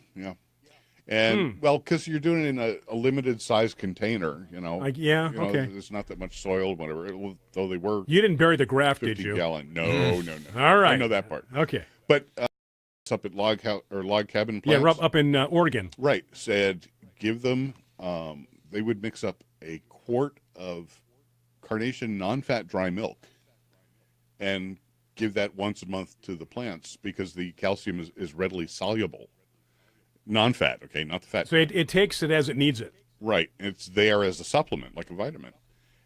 And well, because you're doing it in a limited size container, okay. There's not that much soil, whatever. Though they were. You didn't bury the graft, did you? 50-gallon. No. All right, I know that part. Okay, but it's up at log cabin plants. Yeah, up in Oregon. Right. Said give them. They would mix up a quart of carnation non-fat dry milk, and give that once a month to the plants because the calcium is readily soluble. Non-fat, okay, not the fat. So it takes it as it needs it. Right. It's there as a supplement, like a vitamin.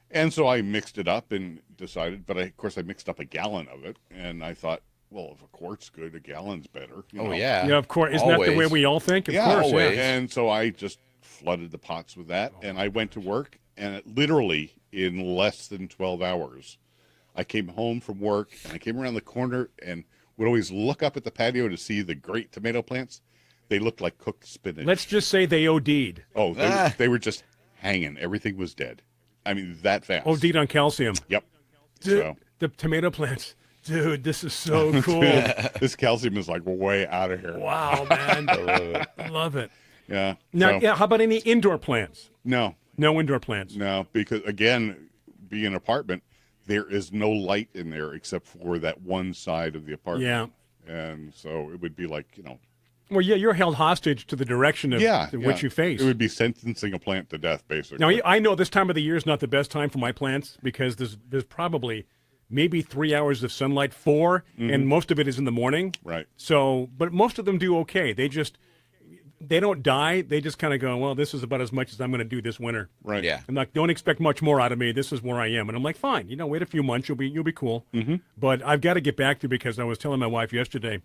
And so I mixed it up and decided, but of course I mixed up a gallon of it, and I thought, well, if a quart's good, a gallon's better. Yeah, of course. Isn't that the way we all think? Of course, always. Yeah. And so I just flooded the pots with that, and I went to work, and literally in less than 12 hours, I came home from work, and I came around the corner and would always look up at the patio to see the great tomato plants. They looked like cooked spinach. Let's just say they OD'd. Oh, they were just hanging. Everything was dead. I mean, that fast. OD'd on calcium. Yep. Dude, the tomato plants. Dude, this is so cool. This calcium is like way out of here. Wow, man. I love it. Yeah. Now, how about any indoor plants? No. No indoor plants? No, because, again, being an apartment, there is no light in there except for that one side of the apartment. Yeah. And so it would be like, Well, yeah, you're held hostage to the direction of which you face. It would be sentencing a plant to death, basically. Now, I know this time of the year is not the best time for my plants because there's probably maybe 3 hours of sunlight, 4, and most of it is in the morning. Right. So, but most of them do okay. They don't die. They just kind of go, well, this is about as much as I'm going to do this winter. Right. Yeah. I'm like, don't expect much more out of me. This is where I am. And I'm like, fine, wait a few months. You'll be cool. Mm-hmm. But I've got to get back to because I was telling my wife yesterday,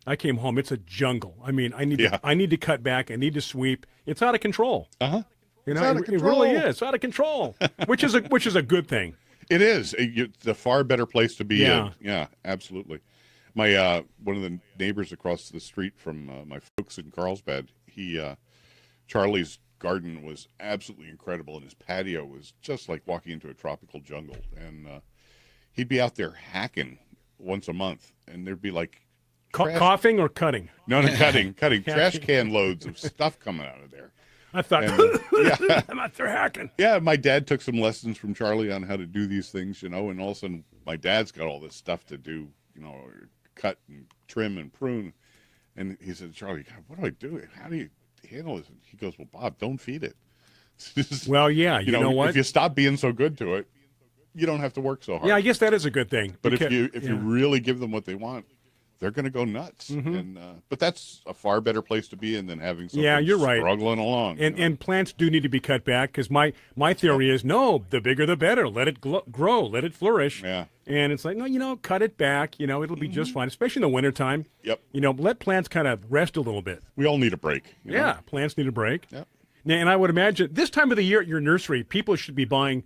I came home. It's a jungle. I mean, I need to cut back. I need to sweep. It's out of control. Uh-huh. It really is. It's out of control, which is a good thing. It is. It's a far better place to be. Yeah. Yeah, absolutely. My one of the neighbors across the street from my folks in Carlsbad, Charlie's garden was absolutely incredible, and his patio was just like walking into a tropical jungle. And he'd be out there hacking once a month, and there'd be like coughing or cutting? No, cutting trash can loads of stuff coming out of there. I thought, yeah. I'm out there hacking. Yeah, my dad took some lessons from Charlie on how to do these things, and all of a sudden my dad's got all this stuff to do, cut and trim and prune. And he said, Charlie, God, what do I do? How do you handle this? And he goes, well, Bob, don't feed it. Well, yeah, you know what? If you stop being so good to it, you don't have to work so hard. Yeah, I guess that is a good thing. But if you really give them what they want, they're going to go nuts. Mm-hmm. And but that's a far better place to be in than having something you're right. struggling along. And plants do need to be cut back because my theory is, no, the bigger the better. Let it grow. Let it flourish. Yeah. And it's like, no, cut it back. It'll be just fine, especially in the wintertime. Yep. Let plants kind of rest a little bit. We all need a break. Yeah, plants need a break. Yep. And I would imagine this time of the year at your nursery, people should be buying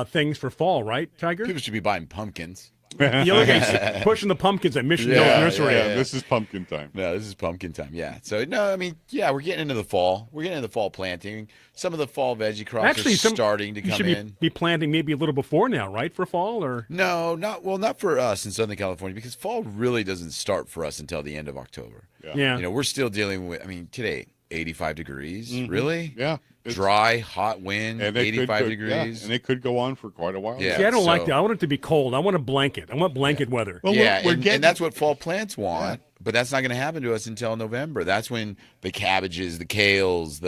things for fall, right, Tiger? People should be buying pumpkins. You look at pushing the pumpkins at Mission Hills Nursery. Yeah, this is pumpkin time. No, this is pumpkin time. Yeah. So no, I mean, we're getting into the fall. We're getting into the fall planting. Some of the fall veggie crops are starting to come in. You should be planting maybe a little before now, right, for fall or? No, not for us in Southern California because fall really doesn't start for us until the end of October. Yeah. We're still dealing with. I mean, today 85 degrees. Mm-hmm. Really? Yeah. Dry, hot wind, and 85 degrees. Yeah, and it could go on for quite a while. Yeah. See, I don't like that. I want it to be cold. I want a blanket. I want blanket weather. Well, and that's what fall plants want. Yeah. But that's not going to happen to us until November. That's when the cabbages, the kales,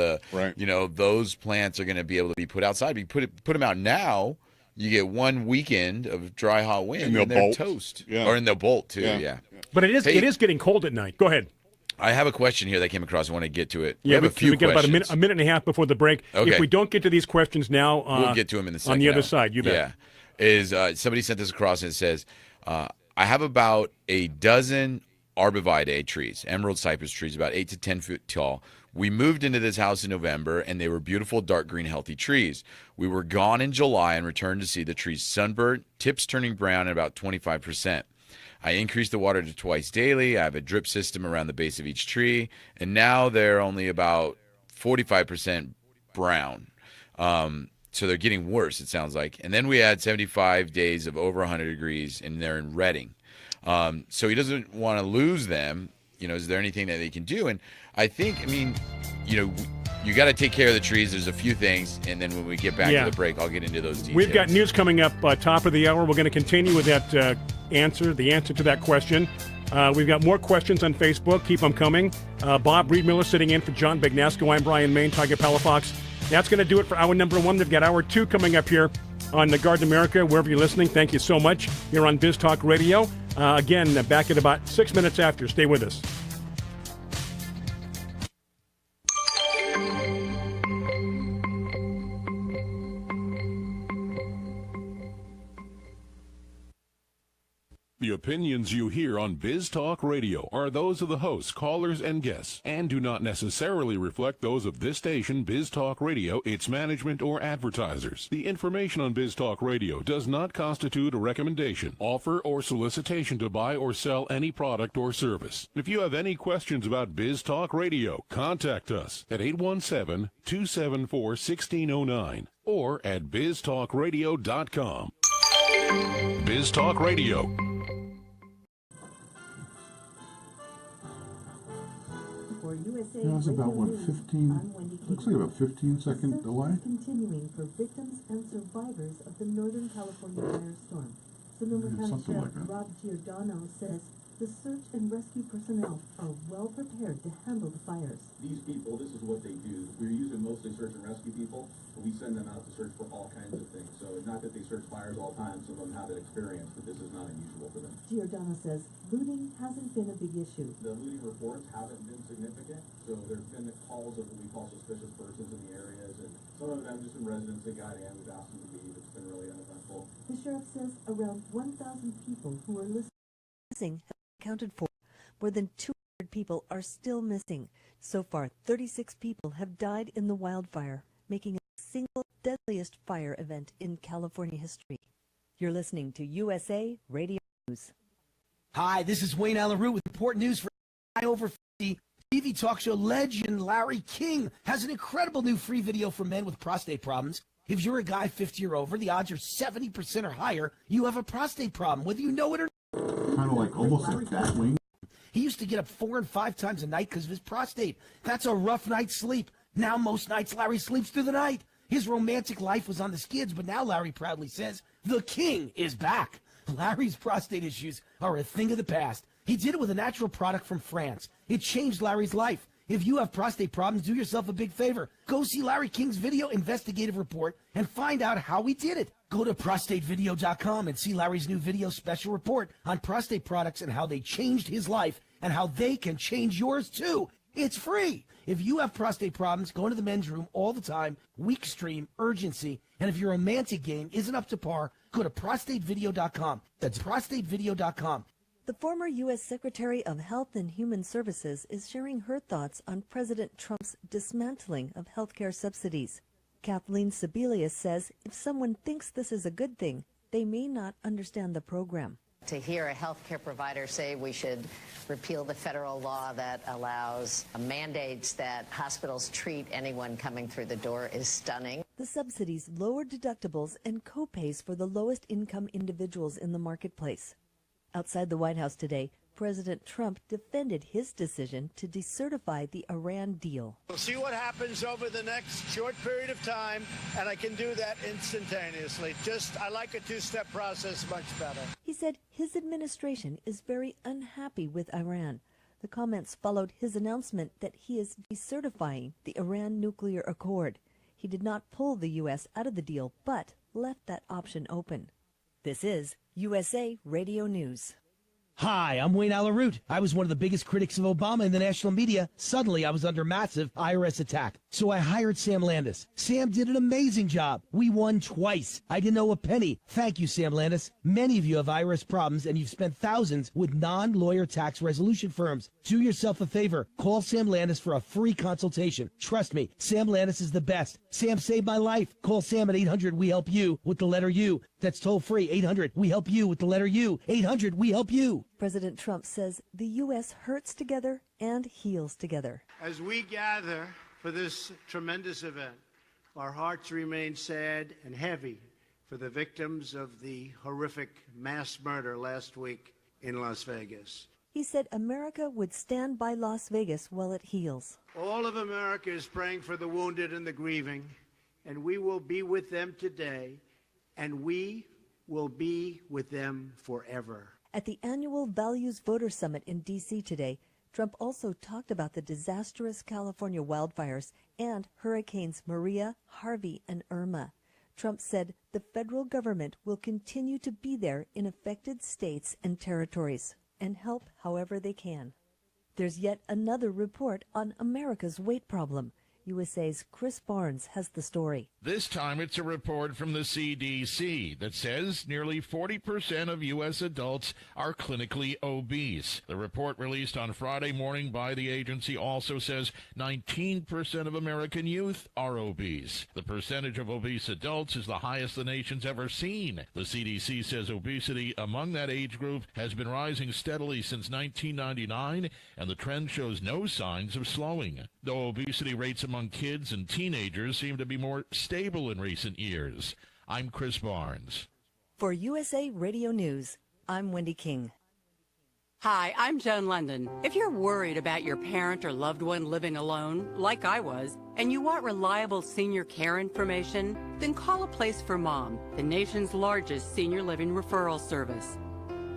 those plants are going to be able to be put outside. You put them out now, you get 1 weekend of dry, hot wind, and they're toast. Yeah. Or in the bolt, too, yeah. But it is getting cold at night. Go ahead. I have a question here that came across. I want to get to it. Yeah, we have a few we get questions. about a minute and a half before the break. Okay. If we don't get to these questions now, we'll get to them in the second on the other hour. side. You bet. Yeah, somebody sent this across and it says, I have about a dozen arborvitae trees, emerald cypress trees, about 8 to 10 feet tall. We moved into this house in November, and they were beautiful, dark green, healthy trees. We were gone in July and returned to see the trees sunburnt, tips turning brown at about 25%. I increased the water to twice daily. I have a drip system around the base of each tree, and now they're only about 45% brown. So they're getting worse, it sounds like. And then we had 75 days of over 100 degrees, and they're in Redding. So he doesn't want to lose them. Is there anything that they can do? And I think, you got to take care of the trees. There's a few things, and then when we get back to the break, I'll get into those details. We've got news coming up top of the hour. We're going to continue with that the answer to that question. We've got more questions on Facebook. Keep them coming. Bob Reed-Miller sitting in for John Bagnasco. I'm Bryan Main, Tiger Palafox. That's going to do it for hour number 1. We've got hour 2 coming up here on the Garden America. Wherever you're listening, thank you so much. Here on Biz Talk Radio. Again, back at about 6 minutes after. Stay with us. The opinions you hear on Biz Talk Radio are those of the hosts, callers, and guests, and do not necessarily reflect those of this station, Biz Talk Radio, its management, or advertisers. The information on Biz Talk Radio does not constitute a recommendation, offer, or solicitation to buy or sell any product or service. If you have any questions about Biz Talk Radio, contact us at 817-274-1609 or at biztalkradio.com. Biz Talk Radio. It's about, 15, looks like about 15-second delay. Continuing for victims and survivors of the Northern California firestorm. Sonoma County Sheriff Rob Giordano says The search and rescue personnel are well prepared to handle the fires. These people, this is what they do. We're using mostly search and rescue people, but we send them out to search for all kinds of things. So it's not that they search fires all the time. Some of them have that experience, but this is not unusual for them. Giordano says looting hasn't been a big issue. The looting reports haven't been significant, so there have been calls of what we call suspicious persons in the areas, and some of them just some residents that got in. We've asked them to leave. It's been really uneventful. The sheriff says around 1,000 people who are missing have been accounted for. More than 200 people are still missing. So far, 36 people have died in the wildfire, making it the single deadliest fire event in California history. You're listening to USA Radio News. Hi, this is Wayne Alaroot with important news for over 50. TV talk show legend Larry King has an incredible new free video for men with prostate problems. If you're a guy 50 or over, the odds are 70% or higher you have a prostate problem, whether you know it or not. Kind of like almost like that, Wayne. He used to get up 4 and 5 times a night because of his prostate. That's a rough night's sleep. Now most nights Larry sleeps through the night. His romantic life was on the skids, but now Larry proudly says, the king is back. Larry's prostate issues are a thing of the past. He did it with a natural product from France. It changed Larry's life. If you have prostate problems, do yourself a big favor. Go see Larry King's video investigative report and find out how he did it. Go to prostatevideo.com and see Larry's new video special report on prostate products and how they changed his life and how they can change yours too. It's free. If you have prostate problems, go into the men's room all the time, weak stream, urgency, and if your romantic game isn't up to par, go to prostatevideo.com. That's prostatevideo.com. The former U.S. Secretary of Health and Human Services is sharing her thoughts on President Trump's dismantling of healthcare subsidies. Kathleen Sebelius says if someone thinks this is a good thing, they may not understand the program. To hear a healthcare provider say we should repeal the federal law that allows mandates that hospitals treat anyone coming through the door is stunning. The subsidies lower deductibles and co-pays for the lowest income individuals in the marketplace. Outside the White House today, President Trump defended his decision to decertify the Iran deal. We'll see what happens over the next short period of time, and I can do that instantaneously. I like a two-step process much better. He said his administration is very unhappy with Iran. The comments followed his announcement that he is decertifying the Iran nuclear accord. He did not pull the U.S. out of the deal, but left that option open. This is USA Radio News. Hi, I'm Wayne Alaroot. I was one of the biggest critics of Obama in the national media. Suddenly, I was under massive IRS attack. So I hired Sam Landis. Sam did an amazing job. We won twice. I didn't owe a penny. Thank you, Sam Landis. Many of you have IRS problems, and you've spent thousands with non-lawyer tax resolution firms. Do yourself a favor. Call Sam Landis for a free consultation. Trust me, Sam Landis is the best. Sam saved my life. Call Sam at 800-WE-HELP-YOU with the letter U. That's toll free. 800-WE-HELP-YOU with the letter U. 800-WE-HELP-YOU. President Trump says the U.S. hurts together and heals together. As we gather for this tremendous event, our hearts remain sad and heavy for the victims of the horrific mass murder last week in Las Vegas. He said America would stand by Las Vegas while it heals. All of America is praying for the wounded and the grieving, and we will be with them today, and we will be with them forever. At the annual Values Voter Summit in D.C. today, Trump also talked about the disastrous California wildfires and Hurricanes Maria, Harvey, and Irma. Trump said the federal government will continue to be there in affected states and territories and help however they can. There's yet another report on America's weight problem. USA's Chris Barnes has the story. This time it's a report from the CDC that says nearly 40% of U.S. adults are clinically obese. The report released on Friday morning by the agency also says 19% of American youth are obese. The percentage of obese adults is the highest the nation's ever seen. The CDC says obesity among that age group has been rising steadily since 1999, and the trend shows no signs of slowing. Though obesity rates among kids and teenagers seem to be more stable in recent years. I'm Chris Barnes. For USA Radio News, I'm Wendy King. Hi, I'm Joan London. If you're worried about your parent or loved one living alone, like I was, and you want reliable senior care information, then call A Place for Mom, the nation's largest senior living referral service.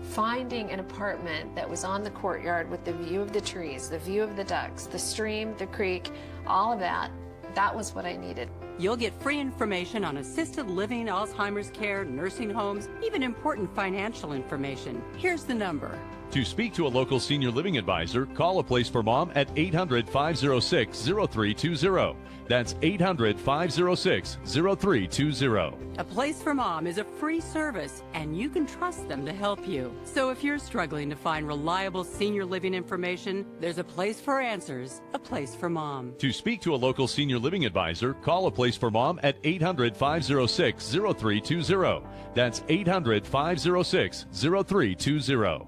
Finding an apartment that was on the courtyard with the view of the trees, the view of the ducks, the stream, the creek, all of that, that was what I needed. You'll get free information on assisted living, Alzheimer's care, nursing homes, even important financial information. Here's the number. To speak to a local senior living advisor, call A Place for Mom at 800-506-0320. That's 800-506-0320. A Place for Mom is a free service, and you can trust them to help you. So if you're struggling to find reliable senior living information, there's a place for answers, A Place for Mom. To speak to a local senior living advisor, call A Place for Mom at 800-506-0320. That's 800-506-0320.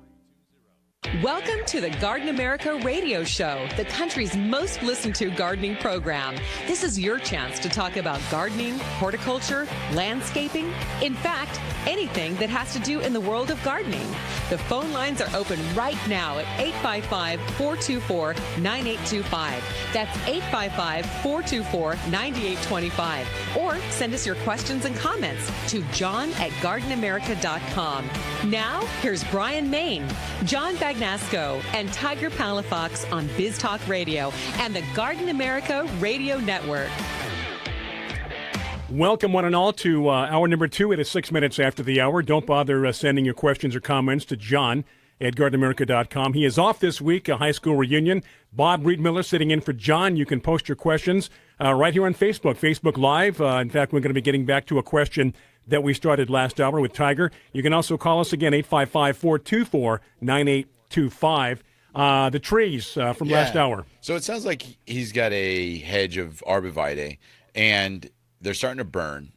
Welcome to the Garden America Radio Show, the country's most listened to gardening program. This is your chance to talk about gardening, horticulture, landscaping, in fact, anything that has to do in the world of gardening. The phone lines are open right now at 855-424-9825. That's 855-424-9825. Or send us your questions and comments to john@gardenamerica.com. Now, here's Bryan Main, John Bagnasco, and Tiger Palafox on Biz Talk Radio and the Garden America Radio Network. Welcome, one and all, to hour number 2. It is 6 minutes after the hour. Don't bother sending your questions or comments to John at gardenamerica.com. He is off this week, a high school reunion. Bob Reed-Miller sitting in for John. You can post your questions right here on Facebook Live. In fact, we're going to be getting back to a question that we started last hour with Tiger. You can also call us again, 855-424-9825. The trees from last hour. So it sounds like he's got a hedge of arborvitae, and they're starting to burn.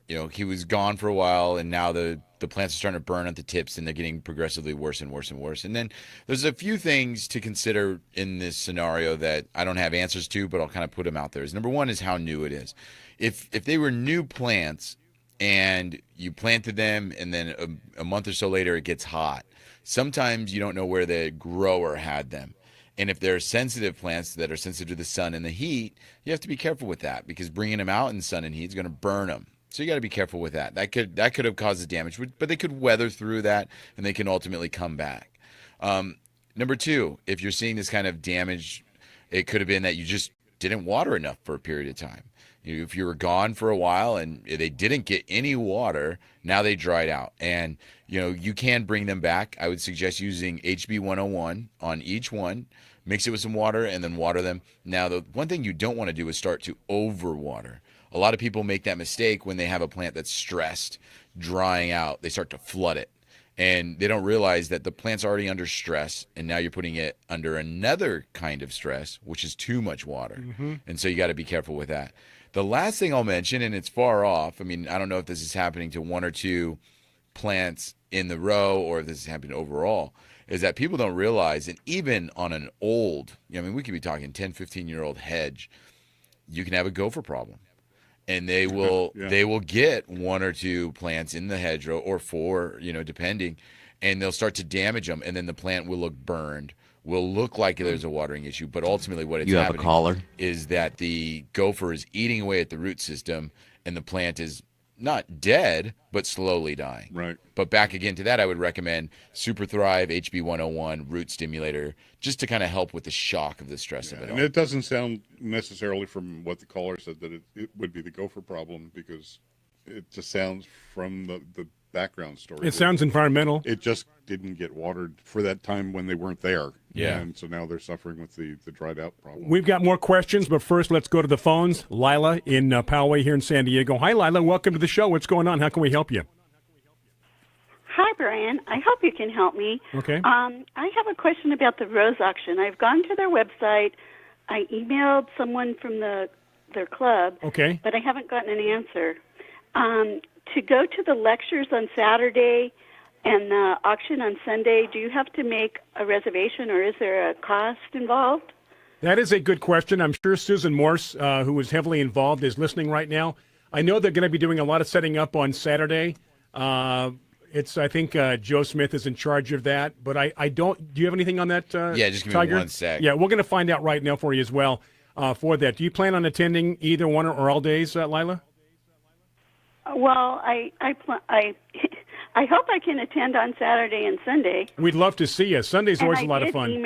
You know, he was gone for a while, and now the plants are starting to burn at the tips, and they're getting progressively worse and worse and worse. And then there's a few things to consider in this scenario that I don't have answers to, but I'll kind of put them out there. Number one is how new it is. If they were new plants and you planted them, and then a month or so later it gets hot, sometimes you don't know where the grower had them. And if they're sensitive plants that are sensitive to the sun and the heat, you have to be careful with that, because bringing them out in sun and heat is going to burn them. So you got to be careful with that. That could have caused the damage, but they could weather through that, and they can ultimately come back. Number two, if you're seeing this kind of damage, it could have been that you just didn't water enough for a period of time. If you were gone for a while and they didn't get any water, now they dried out. And, you can bring them back. I would suggest using HB 101 on each one, mix it with some water, and then water them. Now, the one thing you don't want to do is start to overwater. A lot of people make that mistake when they have a plant that's stressed, drying out. They start to flood it. And they don't realize that the plant's already under stress, and now you're putting it under another kind of stress, which is too much water. Mm-hmm. And so you got to be careful with that. The last thing I'll mention, and it's far off, I mean, I don't know if this is happening to one or two plants in the row or if this is happening overall, is that people don't realize, and even on an old, we could be talking 10, 15-year-old hedge, you can have a gopher problem. And they will they will get one or two plants in the hedgerow, or four, depending, and they'll start to damage them, and then the plant will look burned, will look like there's a watering issue, but ultimately what it's happening is that the gopher is eating away at the root system, and the plant is not dead, but slowly dying. Right. But back again to that, I would recommend Super Thrive, HB 101, root stimulator, just to kind of help with the shock of the stress of it all. And it doesn't sound necessarily from what the caller said that it would be the gopher problem, because it just sounds from the background story. It sounds environmental. It just didn't get watered for that time when they weren't there. Yeah. And so now they're suffering with the dried out problem. We've got more questions, but first let's go to the phones. Lila in Poway here in San Diego. Hi, Lila. Welcome to the show. What's going on? How can we help you? Hi, Brian. I hope you can help me. Okay. I have a question about the rose auction. I've gone to their website. I emailed someone from their club. Okay. But I haven't gotten an answer. To go to the lectures on Saturday and the auction on Sunday, do you have to make a reservation, or is there a cost involved? That is a good question. I'm sure Susan Morse, who is heavily involved, is listening right now. I know they're going to be doing a lot of setting up on Saturday. I think Joe Smith is in charge of that, but I don't. Do you have anything on that, yeah, just give Tiger? me one sec. Yeah, we're going to find out right now for you as well for that. Do you plan on attending either one or all days, Lila? Well, I I hope I can attend on Saturday and Sunday. We'd love to see you. Sunday's always a lot of fun.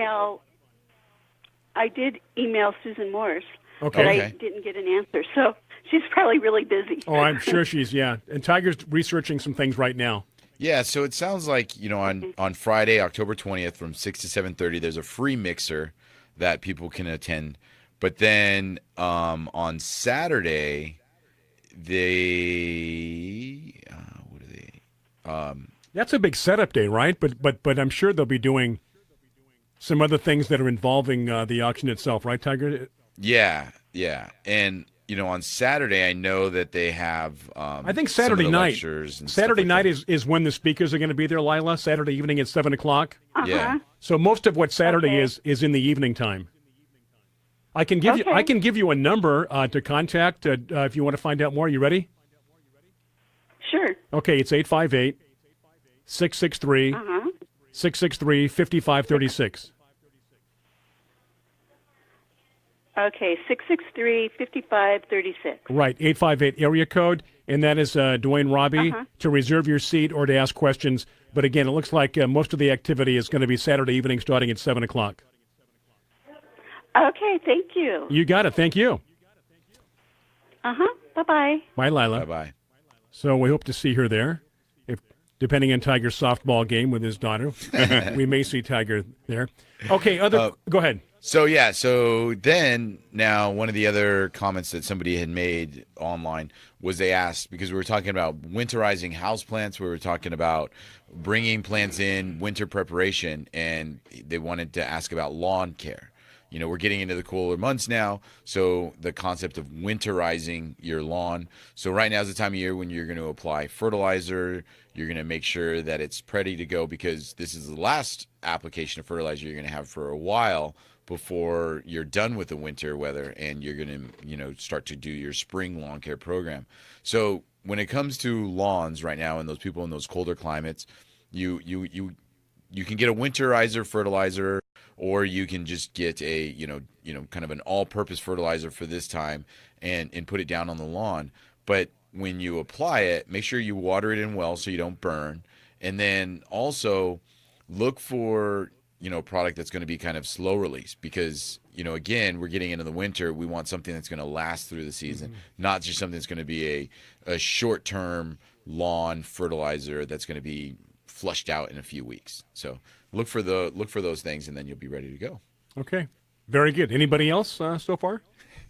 I did email Susan Morse, Okay. but I didn't get an answer. So she's probably really busy. Oh, I'm sure she's, yeah. And Tiger's researching some things right now. Yeah, so it sounds like, on Friday, October 20th from 6 to 7:30, there's a free mixer that people can attend. But then on Saturday, That's a big setup day, right? But I'm sure they'll be doing some other things that are involving the auction itself, right, Tiger? Yeah. And, on Saturday, I know that they have I think Saturday night. Saturday night is when the speakers are going to be there, Lila. Saturday evening at 7 o'clock. Yeah. So most of what Saturday is in the evening time. I can give you a number to contact if you want to find out more. You ready? Sure. Okay, it's 858-663-5536. Okay, 663-5536. Right, 858 area code, and that is Dwayne Robbie to reserve your seat or to ask questions. But again, it looks like most of the activity is going to be Saturday evening starting at 7 o'clock. Okay, thank you. You got it. Thank you. Bye-bye. Bye, Lila. Bye-bye. So we hope to see her there. Depending on Tiger's softball game with his daughter, we may see Tiger there. Okay, go ahead. So then now one of the other comments that somebody had made online was they asked, because we were talking about winterizing houseplants, we were talking about bringing plants in, winter preparation, and they wanted to ask about lawn care. We're getting into the cooler months now, so the concept of winterizing your lawn. So right now is the time of year when you're going to apply fertilizer. You're going to make sure that it's ready to go, because this is the last application of fertilizer you're going to have for a while before you're done with the winter weather, and you're going to start to do your spring lawn care program. So when it comes to lawns right now and those people in those colder climates, you can get a winterizer fertilizer, or you can just get a kind of an all-purpose fertilizer for this time and put it down on the lawn. But when you apply it, make sure you water it in well so you don't burn, and then also look for a product that's going to be kind of slow release, because again, we're getting into the winter. We want something that's going to last through the season, not just something that's going to be a short-term lawn fertilizer that's going to be flushed out in a few weeks. So look for those things, and then you'll be ready to go. Okay, very good. Anybody else so far?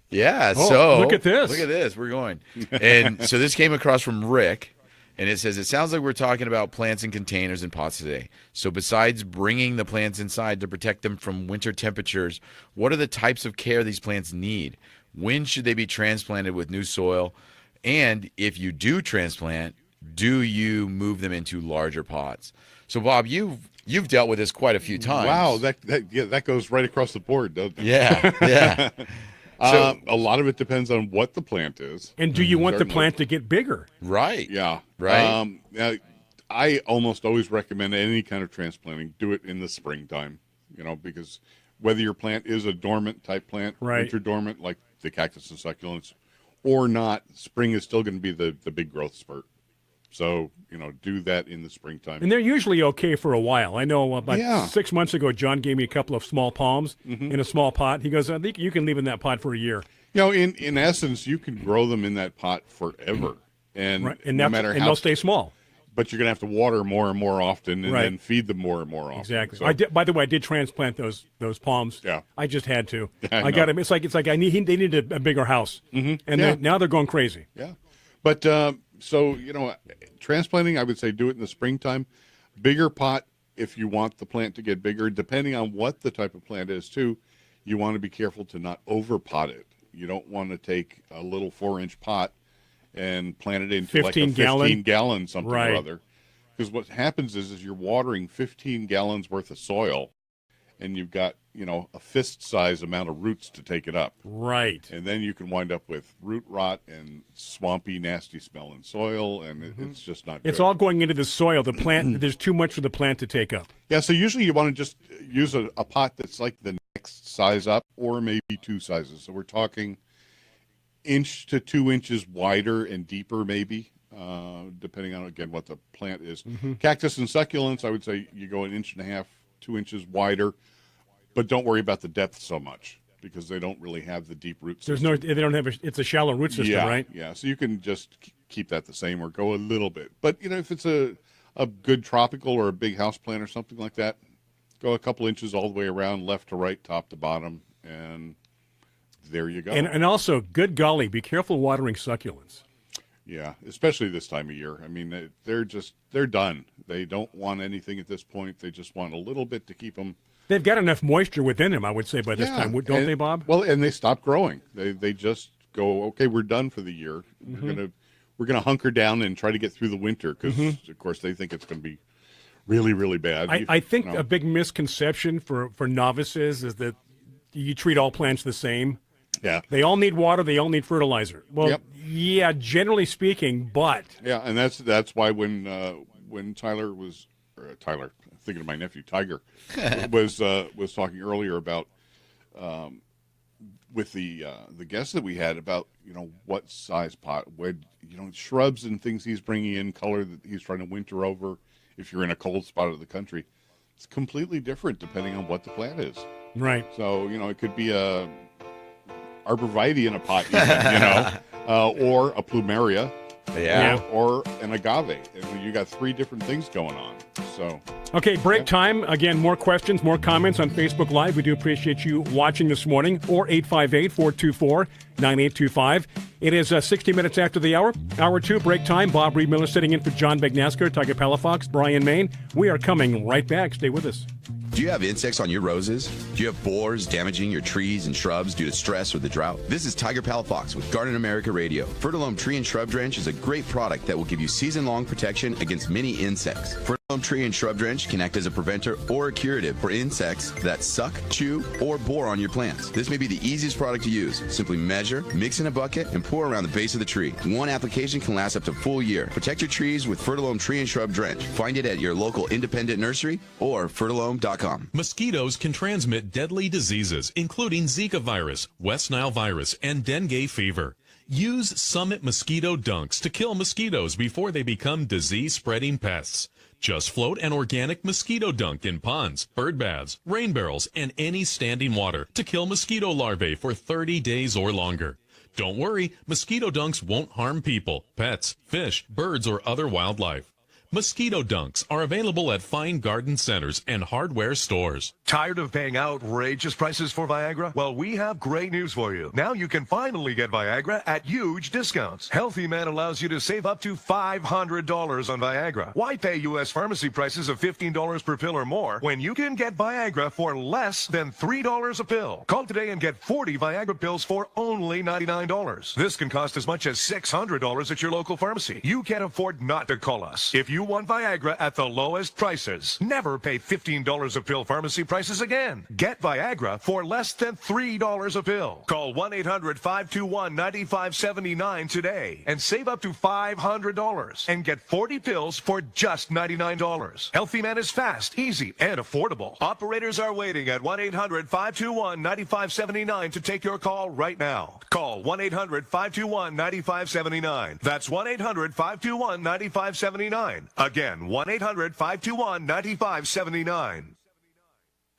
Yeah. Oh, so look at this. Look at this. We're going. And so this came across from Rick, and it says, it sounds like we're talking about plants in containers and pots today. So besides bringing the plants inside to protect them from winter temperatures, what are the types of care these plants need? When should they be transplanted with new soil? And if you do transplant, do you move them into larger pots? So Bob, you've dealt with this quite a few times. Wow, that goes right across the board, doesn't it? Yeah. So a lot of it depends on what the plant is. And do you want the plant to get bigger? Right. Yeah. Right. I almost always recommend any kind of transplanting, do it in the springtime, because whether your plant is a dormant type plant, winter dormant, like the cactus and succulents, or not, spring is still going to be the big growth spurt. So, do that in the springtime. And they're usually okay for a while. I know about 6 months ago, John gave me a couple of small palms in a small pot. He goes, I think you can leave in that pot for a year. In essence, you can grow them in that pot forever. And, no matter how, they'll stay small. But you're going to have to water more and more often, and then feed them more and more often. Exactly. So, by the way, I did transplant those palms. Yeah. I just had to. I got them. It's like they needed a bigger house. And now they're going crazy. Yeah. But so, transplanting, I would say do it in the springtime. Bigger pot if you want the plant to get bigger. Depending on what the type of plant is, too, you want to be careful to not over-pot it. You don't want to take a little 4-inch pot and plant it into 15 gallon something or other. Because what happens is you're watering 15 gallons worth of soil, and you've got, a fist-size amount of roots to take it up. Right. And then you can wind up with root rot and swampy, nasty smelling soil, and it's just not good. It's all going into the soil. The plant, there's too much for the plant to take up. Yeah, so usually you want to just use a pot that's like the next size up, or maybe 2 sizes. So we're talking 1 to 2 inches wider and deeper, maybe, depending on, again, what the plant is. Mm-hmm. Cactus and succulents, I would say you go 1.5 inches, 2 inches wider, but don't worry about the depth so much because they don't really have the deep root system. They don't have it's a shallow root system, right? Yeah, so you can just keep that the same or go a little bit. But, if it's a good tropical or a big house plant or something like that, go a couple inches all the way around, left to right, top to bottom, and there you go. And also, good golly, be careful watering succulents. Yeah, especially this time of year. I mean, they're done. They don't want anything at this point. They just want a little bit to keep them. They've got enough moisture within them, I would say, by this time, don't they, Bob? Well, and they stop growing. They just go, okay, we're done for the year. Mm-hmm. We're gonna hunker down and try to get through the winter because, of course, they think it's going to be really, really bad. I think a big misconception for novices is that you treat all plants the same. Yeah. They all need water. They all need fertilizer. Well, yeah, generally speaking, but. Yeah, and that's why when Tyler, thinking of my nephew, Tiger, was talking earlier about with the guests that we had about, what size pot, shrubs and things he's bringing in, color that he's trying to winter over. If you're in a cold spot of the country, it's completely different depending on what the plant is. Right. So, it could be a arborvitae in a pot, even, or a plumeria, or an agave. And you got 3 different things going on. So. Okay, break time. Again, more questions, more comments on Facebook Live. We do appreciate you watching this morning, or 858-424-9825. It is 60 minutes after the hour. Hour 2, break time. Bob Reed Miller sitting in for John Bagnasco, Tiger Palafox, Bryan, Maine. We are coming right back. Stay with us. Do you have insects on your roses? Do you have borers damaging your trees and shrubs due to stress or the drought? This is Tiger Palafox with Garden America Radio. Fertilome Tree and Shrub Drench is a great product that will give you season-long protection against many insects. Fertilome Tree and Shrub Drench can act as a preventer or a curative for insects that suck, chew, or bore on your plants. This may be the easiest product to use. Simply measure, mix in a bucket, and pour around the base of the tree. One application can last up to a full year. Protect your trees with Fertilome Tree and Shrub Drench. Find it at your local independent nursery or fertilome.com. Mosquitoes can transmit deadly diseases, including Zika virus, West Nile virus, and dengue fever. Use Summit mosquito dunks to kill mosquitoes before they become disease-spreading pests. Just float an organic mosquito dunk in ponds, bird baths, rain barrels, and any standing water to kill mosquito larvae for 30 days or longer. Don't worry, mosquito dunks won't harm people, pets, fish, birds, or other wildlife. Mosquito dunks are available at fine garden centers and hardware stores. Tired of paying outrageous prices for Viagra? Well, we have great news for you. Now you can finally get Viagra at huge discounts. Healthy Man allows you to save up to $500 on Viagra. Why pay U.S. pharmacy prices of $15 per pill or more when you can get Viagra for less than $3 a pill? Call today and get 40 Viagra pills for only $99. This can cost as much as $600 at your local pharmacy. You can't afford not to call us. If you want Viagra at the lowest prices, never pay $15 a pill pharmacy prices again. Get Viagra for less than $3 a pill. Call 1-800-521-9579 today and save up to $500 and get 40 pills for just $99. Healthy Man is fast, easy, and affordable. Operators are waiting at 1-800-521-9579 to take your call right now. Call 1-800-521-9579. That's 1-800-521-9579. Again, 1-800-521-9579.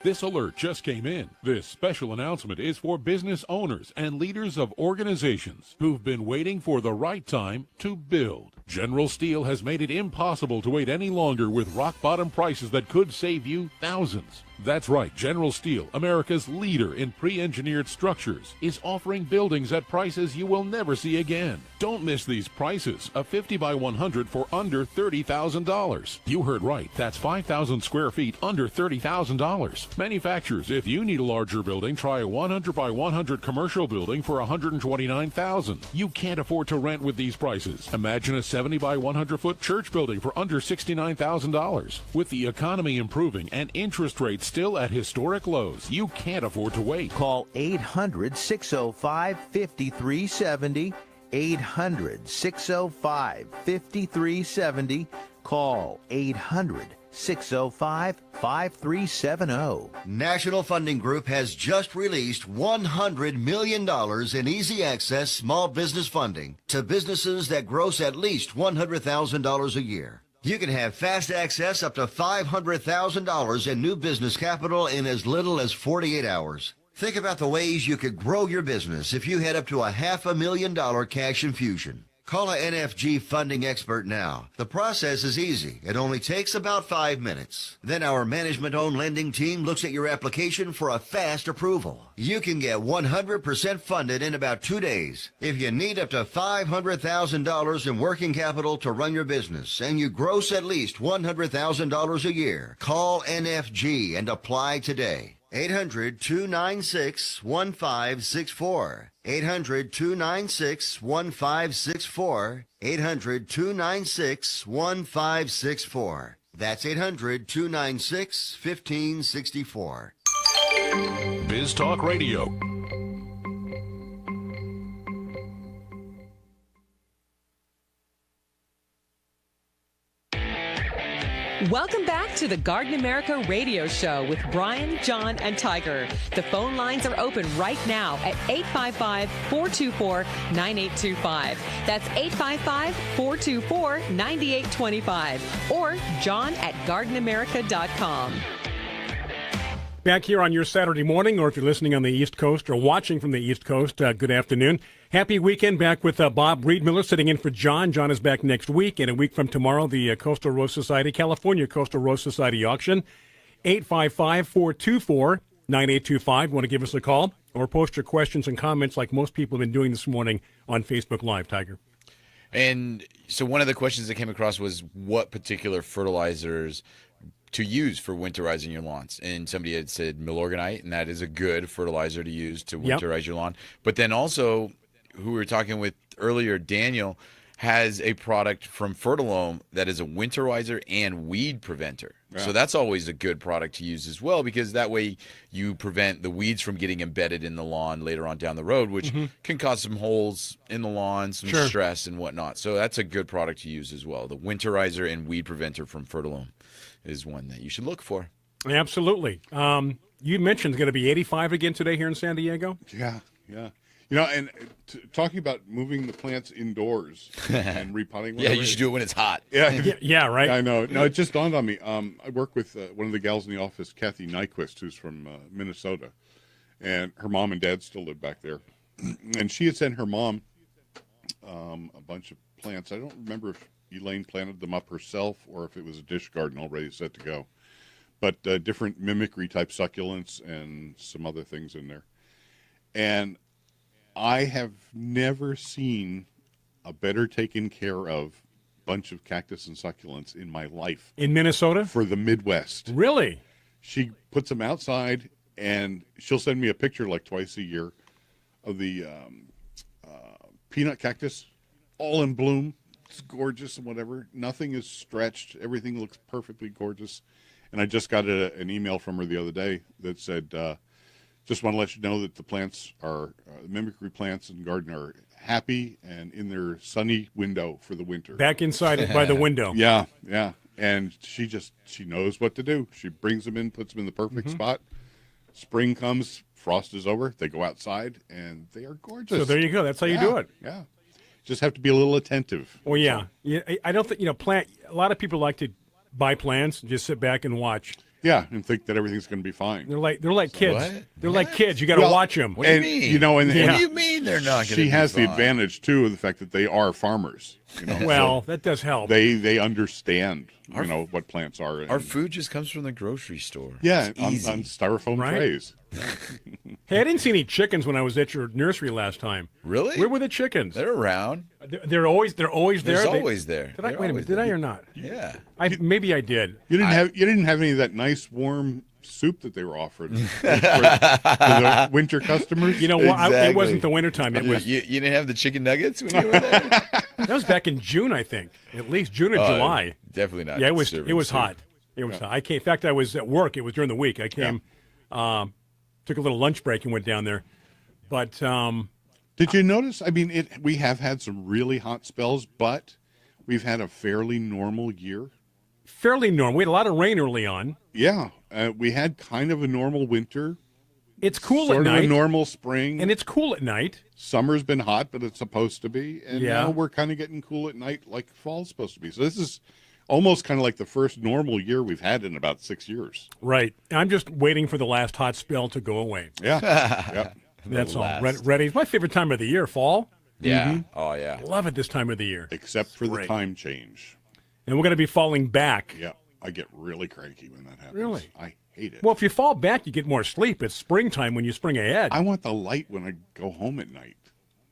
This alert just came in. This special announcement is for business owners and leaders of organizations who've been waiting for the right time to build. General Steel has made it impossible to wait any longer with rock-bottom prices that could save you thousands. That's right, General Steel, America's leader in pre-engineered structures, is offering buildings at prices you will never see again. Don't miss these prices. A 50 by 100 for under $30,000. You heard right. That's 5,000 square feet under $30,000. Manufacturers, if you need a larger building, try a 100 by 100 commercial building for $129,000. You can't afford to rent with these prices. Imagine a 70 by 100 foot church building for under $69,000. With the economy improving and interest rates still at historic lows, you can't afford to wait. Call 800-605-5370. 800-605-5370. Call 800 605-5370. National Funding Group has just released $100 million in easy access small business funding to businesses that gross at least $100,000 a year. You can have fast access up to $500,000 in new business capital in as little as 48 hours. Think about the ways you could grow your business if you had up to a $500,000 cash infusion. Call a NFG funding expert now. The process is easy. It only takes about 5 minutes. Then our management-owned lending team looks at your application for a fast approval. You can get 100% funded in about 2 days. If you need up to $500,000 in working capital to run your business and you gross at least $100,000 a year, call NFG and apply today. 800-296-1564. 800-296-1564. 800-296-1564. That's 800-296-1564. Biz Talk Radio. Welcome back to the Garden America Radio Show with Bryan, John, and Tiger. The phone lines are open right now at 855-424-9825. That's 855-424-9825. Or John at gardenamerica.com. Back here on your Saturday morning, or if you're listening on the East Coast or watching from the East Coast, good afternoon. Happy weekend. Back with Bob Breedmiller sitting in for John. John is back next week, and a week from tomorrow, the Coastal Rose Society, California Coastal Rose Society auction. 855-424-9825. Want to give us a call or post your questions and comments like most people have been doing this morning on Facebook Live, Tiger. And so one of the questions that came across was what particular fertilizers to use for winterizing your lawns. And somebody had said Milorganite, and that is a good fertilizer to use to winterize your lawn. But then also, who we were talking with earlier, Daniel, has a product from Fertilome that is a winterizer and weed preventer. Yeah. So that's always a good product to use as well, because that way you prevent the weeds from getting embedded in the lawn later on down the road, which can cause some holes in the lawn, some stress and whatnot. So that's a good product to use as well. The winterizer and weed preventer from Fertilome is one that you should look for. Absolutely. You mentioned it's going to be 85 again today here in San Diego. Yeah, yeah. You know, and talking about moving the plants indoors and repotting. Yeah, you should do it when it's hot. Yeah, right. I know. No, it just dawned on me. I work with one of the gals in the office, Kathy Nyquist, who's from Minnesota, and her mom and dad still live back there. And she had sent her mom a bunch of plants. I don't remember if Elaine planted them up herself or if it was a dish garden already set to go. But different mimicry type succulents and some other things in there. And I have never seen a better taken care of bunch of cactus and succulents in my life. In Minnesota? For the Midwest. Really? She puts them outside, and she'll send me a picture like twice a year of the peanut cactus, all in bloom. It's gorgeous and whatever. Nothing is stretched. Everything looks perfectly gorgeous. And I just got an email from her the other day that said, just want to let you know that the plants are, mimicry plants and garden are happy and in their sunny window for the winter. Back inside by the window. Yeah, yeah. And she knows what to do. She brings them in, puts them in the perfect spot. Spring comes, frost is over. They go outside, and they are gorgeous. So there you go. That's how you do it. Yeah. Just have to be a little attentive. Well, yeah. I don't think, a lot of people like to buy plants and just sit back and watch. Yeah, and think that everything's going to be fine. They're like kids. What? They're like kids. You got to watch them. What do you mean? What do you mean they're not going to be She has fine? the advantage, too, of the fact that they are farmers. Well, that does help. They understand, what plants are. Our food just comes from the grocery store. Yeah, It's easy. on styrofoam trays. Hey, I didn't see any chickens when I was at your nursery last time. Really? Where were the chickens? They're around. They're always there. They're always there. Did I? Wait a minute. Did I or not? Yeah. Maybe I did. You didn't have any of that nice warm soup that they were offering for the winter customers. You know what? It wasn't the wintertime. It was. You didn't have the chicken nuggets when you were there? That was back in June, I think. At least June or July. Definitely not. Yeah, it was hot. It was hot. In fact, I was at work. It was during the week. I came, took a little lunch break and went down there. But did you notice? I mean, we have had some really hot spells, but we've had a fairly normal year. fairly normal. We had a lot of rain early on. Yeah, we had kind of a normal winter. It's cool sort at of night. a normal spring. And it's cool at night. Summer's been hot, but it's supposed to be. And Yeah. now we're kind of getting cool at night like fall's supposed to be. So this is almost kind of like the first normal year we've had in about 6 years. Right. I'm just waiting for the last hot spell to go away. Yeah. Yeah. That's all. Ready. It's my favorite time of the year, fall. Yeah. Mhm. Oh, yeah. Love it this time of the year. Except for the Great. time change. And we're going to be falling back. Yeah. I get really cranky when that happens. Really? I hate it. Well, if you fall back, you get more sleep. It's springtime when you spring ahead. I want the light when I go home at night.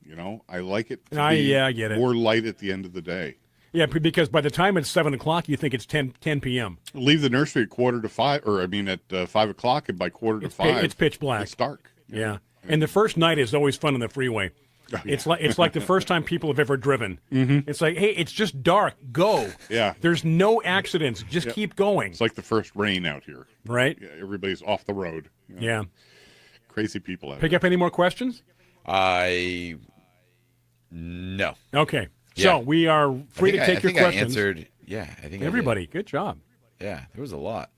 You know, I like it to Yeah, I get it. more light at the end of the day. Yeah, because by the time it's 7 o'clock, you think it's 10 p.m. Leave the nursery at 4:45, or at 5 o'clock, and by 4:45, It's pitch black. It's dark. Yeah. And the first night is always fun on the freeway. It's like the first time people have ever driven. Mm-hmm. It's like, hey, it's just dark. Go. Yeah. There's no accidents. Just Yep. keep going. It's like the first rain out here. Right? Yeah, everybody's off the road. You know. Yeah. Crazy people out Pick here. up any more questions? No. Okay. Yeah. So we are free to take your questions. I answered. Yeah, I think everybody. Good job. Yeah, there was a lot.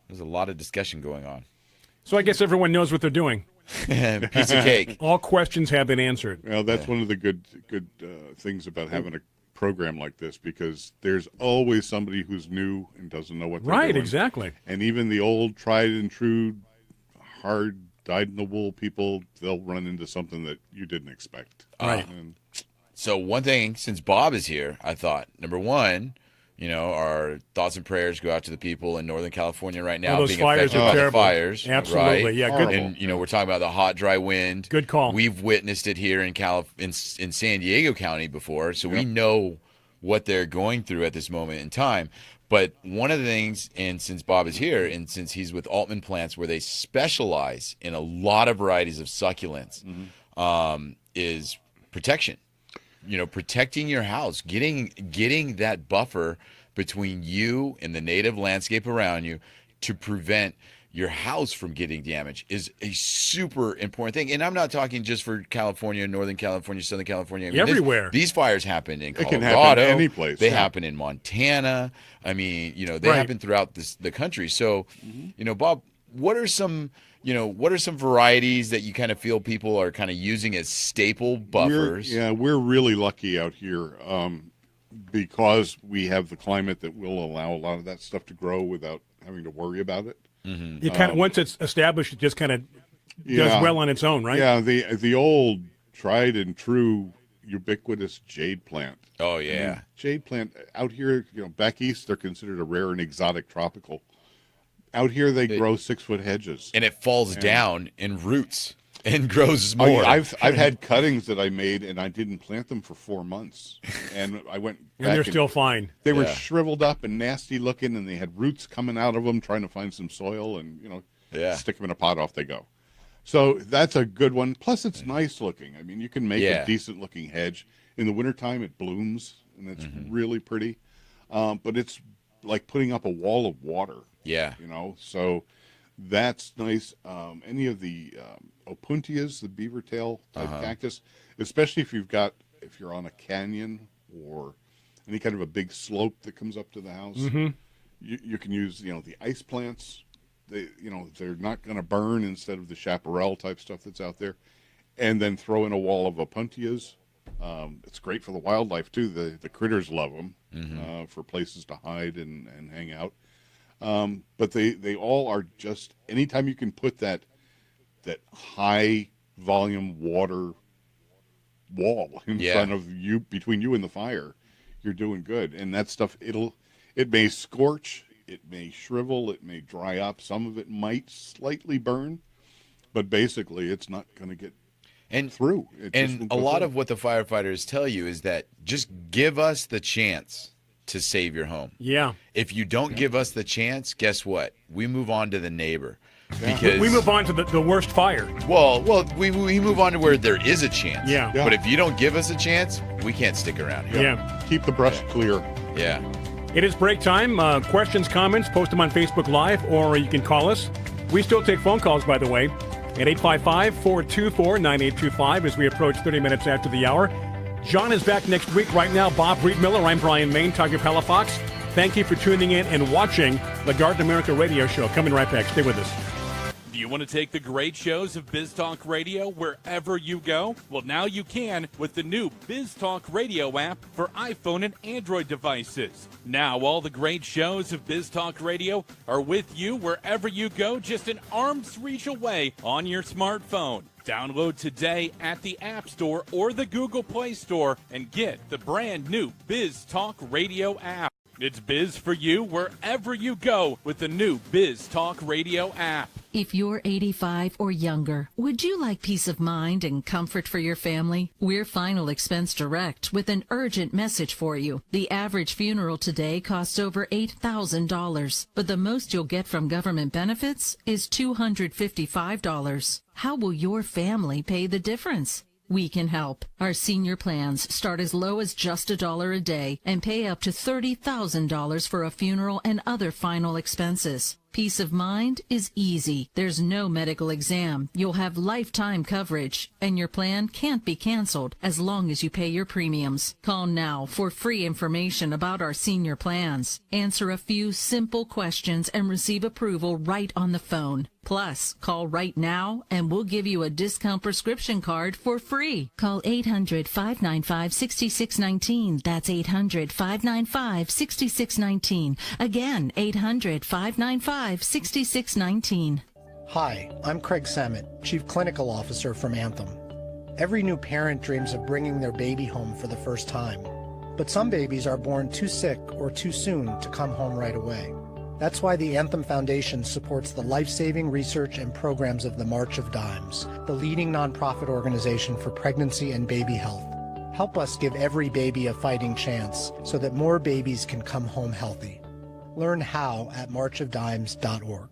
There's a lot of discussion going on. So I guess everyone knows what they're doing. Piece of cake. All questions have been answered. Well, that's one of the good things about having a program like this, because there's always somebody who's new and doesn't know what they're Right, doing. exactly. And even the old tried and true, hard, dyed-in-the-wool people, they'll run into something that you didn't expect. Right. And So one thing, since Bob is here, I thought, number one, our thoughts and prayers go out to the people in Northern California right now those being fires affected are by terrible. the fires. Absolutely. Right? Yeah, good. And, we're talking about the hot, dry wind. Good call. We've witnessed it here in San Diego County before, so we know what they're going through at this moment in time. But one of the things, and since Bob is here, and since he's with Altman Plants, where they specialize in a lot of varieties of succulents, is protection. Protecting your house, getting that buffer between you and the native landscape around you to prevent your house from getting damaged is a super important thing. And I'm not talking just for California, Northern California, Southern California. I mean, everywhere. These fires happen in Colorado. It can happen any place. They happen in Montana. I mean, they happen throughout the country. So, Bob, what are some varieties that you kind of feel people are kind of using as staple buffers? We're really lucky out here because we have the climate that will allow a lot of that stuff to grow without having to worry about it. Mm-hmm. You kind of once it's established, it just kind of does well on its own, right? Yeah, the old tried and true ubiquitous jade plant. Oh yeah, jade plant out here. Back east they're considered a rare and exotic tropical. Out here they grow 6-foot hedges, and it falls down in roots and grows more. I've had cuttings that I made and I didn't plant them for 4 months, and I went back and they're still fine. They were shriveled up and nasty looking, and they had roots coming out of them, trying to find some soil, and stick them in a pot, off they go. So that's a good one. Plus, it's nice looking. I mean, you can make a decent looking hedge. In the wintertime, it blooms, and it's really pretty. But it's like putting up a wall of water. Yeah. So that's nice. Any of the opuntias, the beaver tail type cactus, especially if you're on a canyon or any kind of a big slope that comes up to the house, you can use, the ice plants. They're not going to burn instead of the chaparral type stuff that's out there. And then throw in a wall of opuntias. It's great for the wildlife too. The critters love them for places to hide and hang out. But they all are just, anytime you can put that high volume water wall in front of you, between you and the fire, you're doing good. And that stuff, it may scorch, it may shrivel, it may dry up. Some of it might slightly burn, but basically it's not going to get through. And a lot of what the firefighters tell you is that just give us the chance to save your home. Yeah. If you don't give us the chance, guess what? We move on to the neighbor. Because we move on to the worst fire. Well, we move on to where there is a chance. Yeah. But if you don't give us a chance, we can't stick around here. Yeah. Keep the brush clear. Yeah. It is break time. Questions, comments, post them on Facebook Live, or you can call us. We still take phone calls, by the way, at 855-424-9825 as we approach 30 minutes after the hour. John is back next week. Right now, Bob Friedmiller, I'm Bryan Main, Tiger Palafox. Thank you for tuning in and watching the Garden America Radio Show. Coming right back. Stay with us. Do you want to take the great shows of Biz Talk Radio wherever you go? Well, now you can with the new Biz Talk Radio app for iPhone and Android devices. Now all the great shows of Biz Talk Radio are with you wherever you go, just an arm's reach away on your smartphone. Download today at the App Store or the Google Play Store and get the brand new Biz Talk Radio app. It's Biz for you wherever you go with the new Biz Talk Radio app. If you're 85 or younger, would you like peace of mind and comfort for your family? We're Final Expense Direct with an urgent message for you. The average funeral today costs over $8,000, but the most you'll get from government benefits is $255. How will your family pay the difference? We can help. Our senior plans start as low as just $1 a day and pay up to $30,000 for a funeral and other final expenses. Peace of mind is easy. There's no medical exam. You'll have lifetime coverage, and your plan can't be canceled as long as you pay your premiums. Call now for free information about our senior plans. Answer a few simple questions and receive approval right on the phone. Plus, call right now and we'll give you a discount prescription card for free. Call 800-595-6619. That's 800-595-6619. Again, 800-595-6619. Hi, I'm Craig Samet, Chief Clinical Officer from Anthem. Every new parent dreams of bringing their baby home for the first time. But some babies are born too sick or too soon to come home right away. That's why the Anthem Foundation supports the life-saving research and programs of the March of Dimes, the leading nonprofit organization for pregnancy and baby health. Help us give every baby a fighting chance so that more babies can come home healthy. Learn how at marchofdimes.org.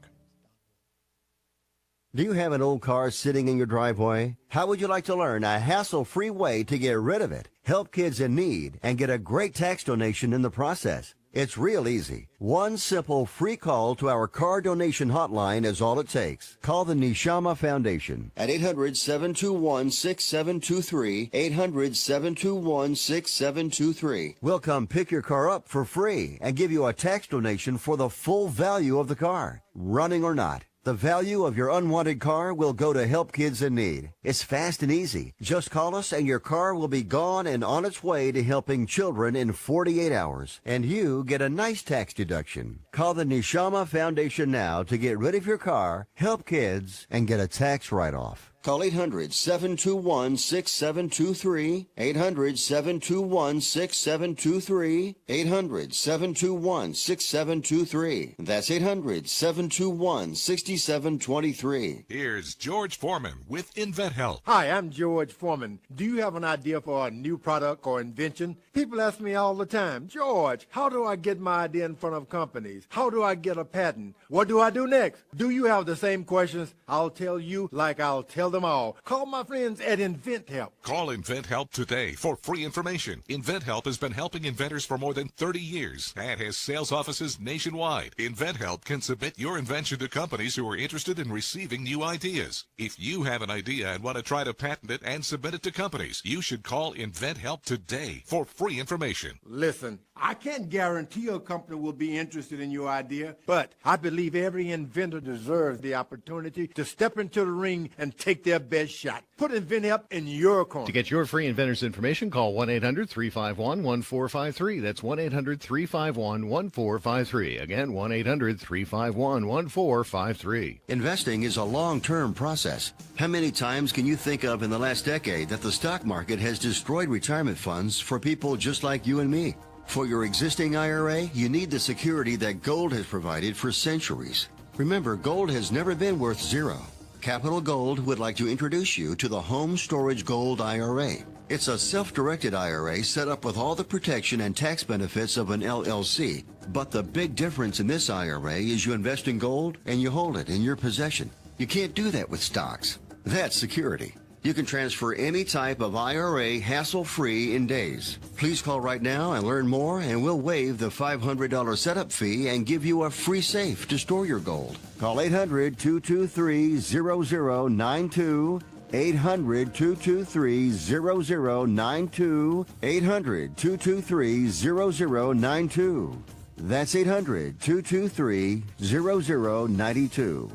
Do you have an old car sitting in your driveway? How would you like to learn a hassle-free way to get rid of it, help kids in need, and get a great tax donation in the process? It's real easy. One simple free call to our car donation hotline is all it takes. Call the Neshama Foundation at 800-721-6723, 800-721-6723. We'll come pick your car up for free and give you a tax donation for the full value of the car, running or not. The value of your unwanted car will go to help kids in need. It's fast and easy. Just call us and your car will be gone and on its way to helping children in 48 hours. And you get a nice tax deduction. Call the Neshama Foundation now to get rid of your car, help kids, and get a tax write-off. Call 800-721-6723, 800-721-6723, 800-721-6723. That's 800-721-6723. Here's George Foreman with InventHelp. Hi, I'm George Foreman. Do you have an idea for a new product or invention? People ask me all the time, George, how do I get my idea in front of companies? How do I get a patent? What do I do next? Do you have the same questions? I'll tell you like I'll tell them all. Call my friends at InventHelp. Call InventHelp today for free information. InventHelp has been helping inventors for more than 30 years and has sales offices nationwide. InventHelp can submit your invention to companies who are interested in receiving new ideas. If you have an idea and want to try to patent it and submit it to companies, you should call InventHelp today for free information. Listen, I can't guarantee a company will be interested in your idea, but I believe every inventor deserves the opportunity to step into the ring and take their best shot. Put InventHelp in your corner. To get your free inventor's information, call 1-800-351-1453. That's 1-800-351-1453. Again, 1-800-351-1453. Investing is a long-term process. How many times can you think of in the last decade that the stock market has destroyed retirement funds for people just like you and me? For your existing IRA, you need the security that gold has provided for centuries. Remember, gold has never been worth zero. Capital Gold would like to introduce you to the Home Storage Gold IRA. It's a self-directed IRA set up with all the protection and tax benefits of an LLC. But the big difference in this IRA is you invest in gold and you hold it in your possession. You can't do that with stocks. That's security. You can transfer any type of IRA hassle-free in days. Please call right now and learn more, and we'll waive the $500 setup fee and give you a free safe to store your gold. Call 800-223-0092. 800-223-0092. 800-223-0092. That's 800-223-0092.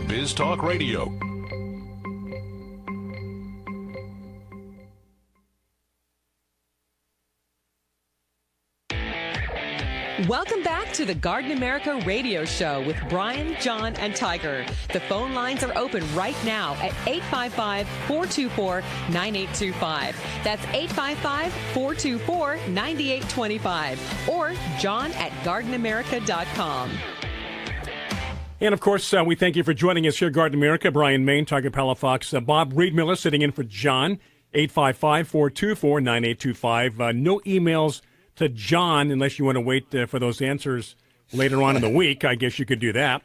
Biz Talk Radio. Welcome back to the Garden America Radio Show with Bryan, John, and Tiger. The phone lines are open right now at 855-424-9825. That's 855-424-9825. Or John at gardenamerica.com. And, of course, we thank you for joining us here, Garden America. Bryan, Maine, Tiger Palafox, Bob Reed-Miller sitting in for John, 855-424-9825. No emails to John unless you want to wait for those answers later on in the week. I guess you could do that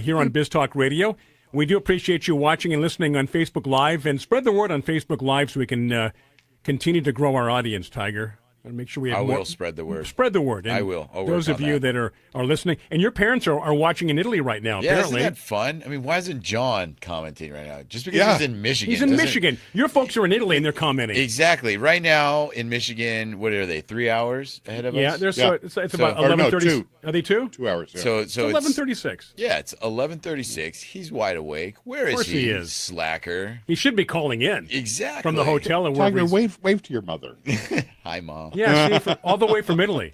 here on Biz Talk Radio. We do appreciate you watching and listening on Facebook Live, and spread the word on Facebook Live so we can continue to grow our audience, Tiger. And make sure we have I more. will spread the word. Spread the word. And I will. Those of you that are listening, and your parents are watching in Italy right now, apparently. Isn't that fun? I mean, why isn't John commenting right now? Just because he's in Michigan. He's in Michigan. Your folks are in Italy, and they're commenting. Exactly. Right now in Michigan, what are they, 3 hours ahead of us? Yeah, it's about 11:30. Are they 2? 2 hours, yeah. So it's 11:36. Yeah, it's 11:36. He's wide awake. Where is he? Of course he is. Slacker. He should be calling in. Exactly. From the hotel. And Tiger, wave to your mother. Hi, Mom. Yeah, see, all the way from Italy.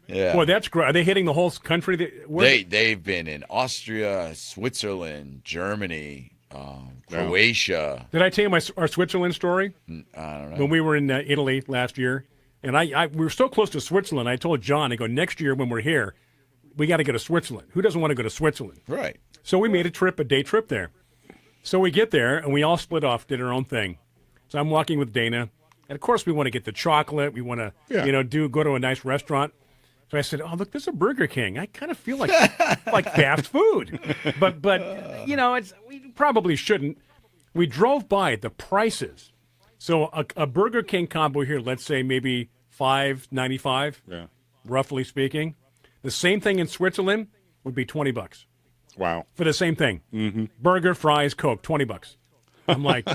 Yeah. Boy, that's great. Are they hitting the whole country? They've been in Austria, Switzerland, Germany, Croatia. Did I tell you our Switzerland story? I don't know. When we were in Italy last year, and we were so close to Switzerland, I told John, I go, next year when we're here, we got to go to Switzerland. Who doesn't want to go to Switzerland? Right. So we made a day trip there. So we get there, and we all split off, did our own thing. So I'm walking with Dana. And, of course, we want to get the chocolate. We want to, go to a nice restaurant. So I said, oh, look, there's a Burger King. I kind of feel like fast food. But we probably shouldn't. We drove by the prices. So a Burger King combo here, let's say maybe $5.95, roughly speaking. The same thing in Switzerland would be $20. Wow. For the same thing. Mm-hmm. Burger, fries, Coke, $20. I'm like,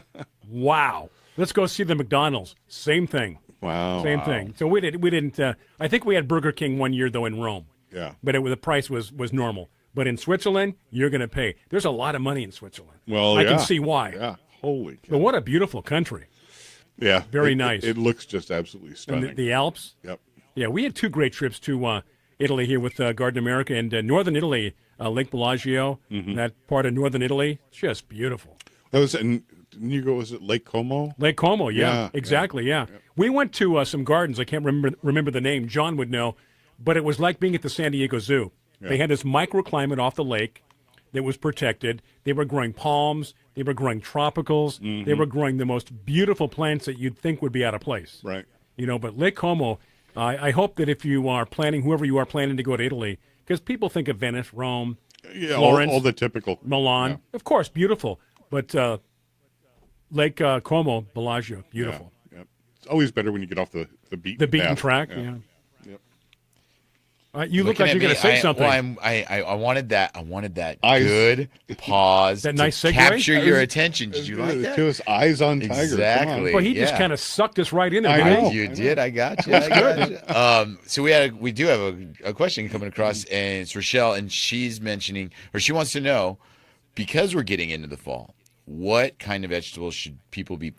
wow. Let's go see the McDonald's. Same thing. Wow. Same thing. So we didn't. I think we had Burger King one year though in Rome. Yeah. But the price was normal. But in Switzerland, you're going to pay. There's a lot of money in Switzerland. Well, I can see why. Yeah. Holy cow. But what a beautiful country. Yeah. Very nice. It looks just absolutely stunning. And the Alps. Yep. Yeah, we had 2 great trips to Italy here with Garden America and northern Italy, Lake Bellagio. Mm-hmm. That part of northern Italy, just beautiful. Didn't you go, was it Lake Como? Lake Como, yeah, exactly, yeah. We went to some gardens. I can't remember the name. John would know. But it was like being at the San Diego Zoo. Yeah. They had this microclimate off the lake that was protected. They were growing palms. They were growing tropicals. Mm-hmm. They were growing the most beautiful plants that you'd think would be out of place. Right. But Lake Como, I hope that if you are planning, whoever you are planning to go to Italy, because people think of Venice, Rome, Florence, all the typical. Milan. Yeah. Of course, beautiful. But Lake Como, Bellagio, beautiful. Yeah. It's always better when you get off the beaten path. Track. Yeah. Yep. You look like you're going to say something. Well, I wanted that. I wanted that good pause. That nice segue? Capture your attention. Did you like that? Just eyes on Tiger. Exactly. Well, he just kind of sucked us right in there. I know. You did. I got you. So we do have a question coming across, and it's Rochelle, and she's mentioning, or she wants to know, because we're getting into the fall, what kind of vegetables should people be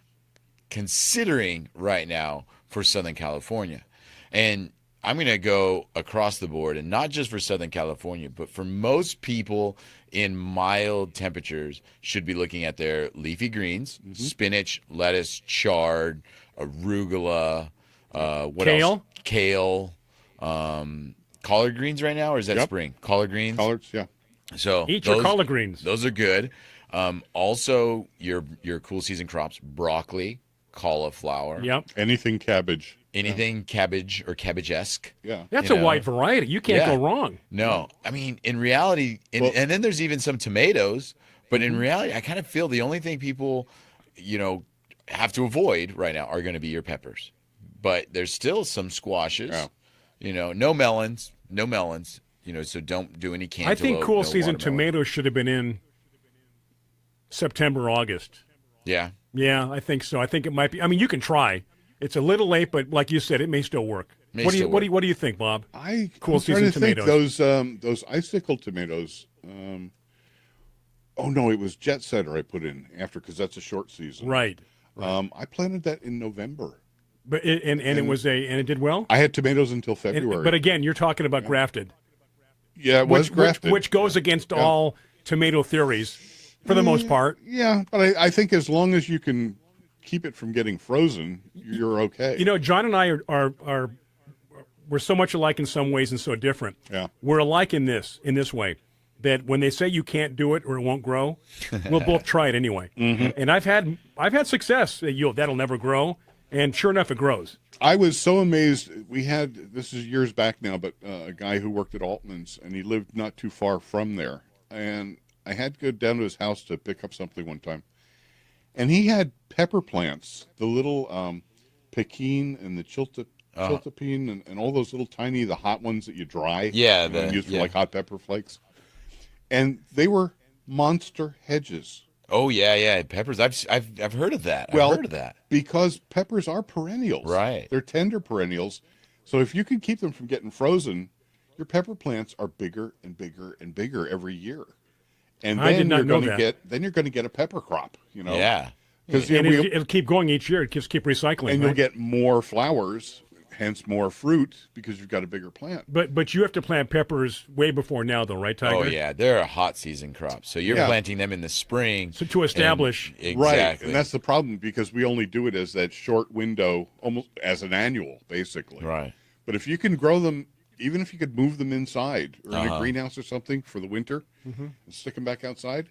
considering right now for Southern California? And I'm going to go across the board, and not just for Southern California, but for most people in mild temperatures should be looking at their leafy greens, spinach, lettuce, chard, arugula, what Kale? else? Kale. Collard greens right now, or is that spring? Collard greens? Collards, yeah. So eat your collard greens. Those are good. Also, your cool season crops, broccoli, cauliflower. Yep. Anything cabbage. Anything cabbage or cabbage-esque. Yeah. That's a wide variety. You can't go wrong. No. I mean, in reality, and then there's even some tomatoes, but in reality, I kind of feel the only thing people, have to avoid right now are going to be your peppers. But there's still some squashes, no melons, so don't do any cantaloupe. I think cool season watermelon. tomatoes should have been in September, August. Yeah. Yeah, I think so. I think it might be. I mean, you can try, It's a little late, but like you said, it may still work. What do you think, Bob? Cool season tomatoes. Those icicle tomatoes. Oh no, it was Jet Setter I put in after because that's a short season. Right. I planted that in November. But it did well. I had tomatoes until February. But again, you're talking about grafted. Yeah, it was grafted. Which goes against all tomato theories for the most part. Yeah, but I think as long as you can keep it from getting frozen, you're okay. You know, John and I we're so much alike in some ways and so different. Yeah. We're alike in this way, that when they say you can't do it or it won't grow, we'll both try it anyway. Mm-hmm. And I've had success. That'll never grow, and sure enough, it grows. I was so amazed. We had, this is years back now, but a guy who worked at Altman's, and he lived not too far from there. And I had to go down to his house to pick up something one time. And he had pepper plants, the little pekin and the chiltepin and all those little tiny, the hot ones that you dry. Yeah. And use for like hot pepper flakes. And they were monster hedges. Oh yeah. Peppers. I've heard of that. Well, I've heard of that. Because peppers are perennials. Right. They're tender perennials. So if you can keep them from getting frozen, your pepper plants are bigger and bigger and bigger every year. And then you're going to get a pepper crop, you know. Yeah. Because it'll keep going each year. It just keep recycling. And you'll get more flowers, hence more fruit, because you've got a bigger plant. But you have to plant peppers way before now, though, right, Tiger? Oh yeah, they're a hot season crop. So you're planting them in the spring to establish. Exactly. Right, and that's the problem because we only do it as that short window, almost as an annual, basically. Right. But if you can grow them, even if you could move them inside or in a greenhouse or something for the winter and stick them back outside,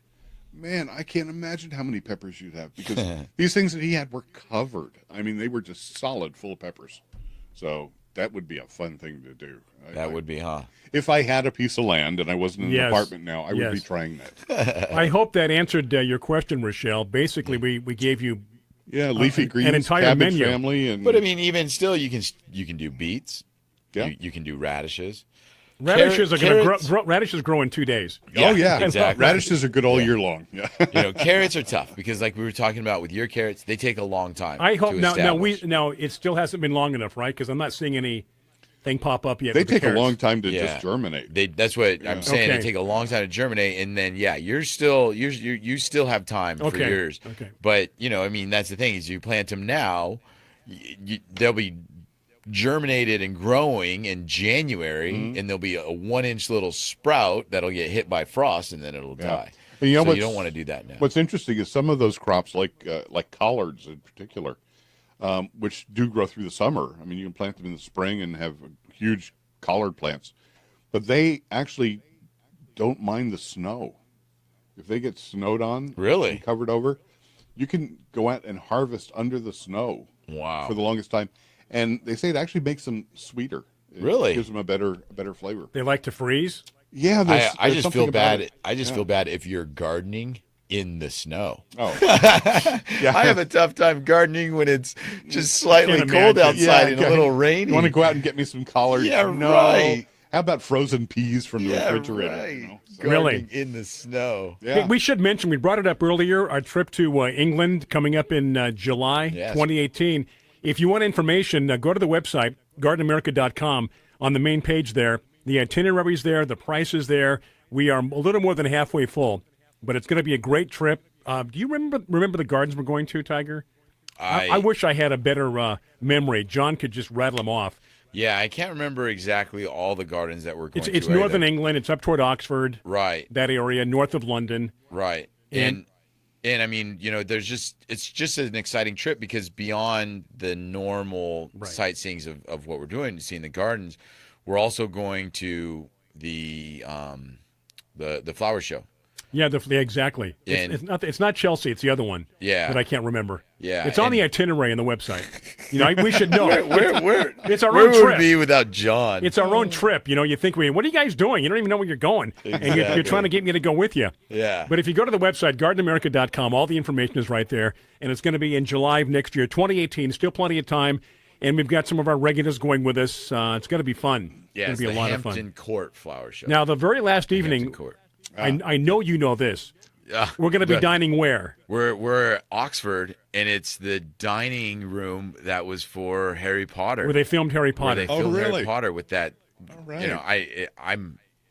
man, I can't imagine how many peppers you'd have because these things that he had were covered. I mean, they were just solid, full of peppers. So that would be a fun thing to do. That would be, huh? If I had a piece of land and I wasn't in an apartment now, I would be trying that. I hope that answered your question, Rochelle. Basically, we gave you leafy greens, an entire cabbage menu. family, But I mean, even still, you can do beets. Yeah. You can do radishes. Radishes are going to grow. Radishes grow in 2 days. Yeah, exactly. Radishes are good all year long. Yeah. Carrots are tough because, like we were talking about with your carrots, they take a long time. I hope to now it still hasn't been long enough, right? Because I'm not seeing anything pop up yet. They take a long time to just germinate. That's what I'm saying. They take a long time to germinate, and then you still have time for yours. Okay. But I mean, that's the thing is you plant them now, they'll be germinated and growing in January, and there'll be a 1-inch little sprout that'll get hit by frost, and then it'll die. And so you don't want to do that now. What's interesting is some of those crops, like collards in particular, which do grow through the summer. I mean, you can plant them in the spring and have huge collard plants, but they actually don't mind the snow. If they get snowed on, and covered over, you can go out and harvest under the snow. Wow! For the longest time. And they say it actually makes them sweeter. It gives them a better flavor. They like to freeze? Yeah, I just feel bad. I just feel bad if you're gardening in the snow. Oh, I have a tough time gardening when it's just slightly cold outside and a little rainy. You want to go out and get me some collards? Yeah, right. How about frozen peas from the refrigerator? Right. Really? In the snow. Yeah. Hey, we should mention, we brought it up earlier, our trip to England coming up in July 2018. If you want information, go to the website, gardenamerica.com. On the main page there, the itinerary's there, the price is there. We are a little more than halfway full, but it's going to be a great trip. Do you remember the gardens we're going to, Tiger? I wish I had a better memory. John could just rattle them off. Yeah, I can't remember exactly all the gardens that we're going to. It's northern England. It's up toward Oxford. Right. That area, north of London. Right. And I mean, it's just an exciting trip because beyond the normal sightseeings of what we're doing, seeing the gardens, we're also going to the flower show. Yeah, exactly. It's not Chelsea. It's the other one. Yeah, that I can't remember. Yeah, it's on the itinerary on the website. We should know. Where it's our own trip. Would be without John? It's our own trip. You think what are you guys doing? You don't even know where you're going, and you're trying to get me to go with you. Yeah. But if you go to the website gardenamerica.com, all the information is right there, and it's going to be in July of next year, 2018. Still plenty of time, and we've got some of our regulars going with us. It's going to be fun. Yeah, it's going to be a lot of fun. Hampton Court Flower Show. Now, the very last evening, I know you know this. We're going to be dining where? We're at Oxford, and it's the dining room that was for Harry Potter. Where they filmed Harry Potter. Harry Potter with that. All right. You know,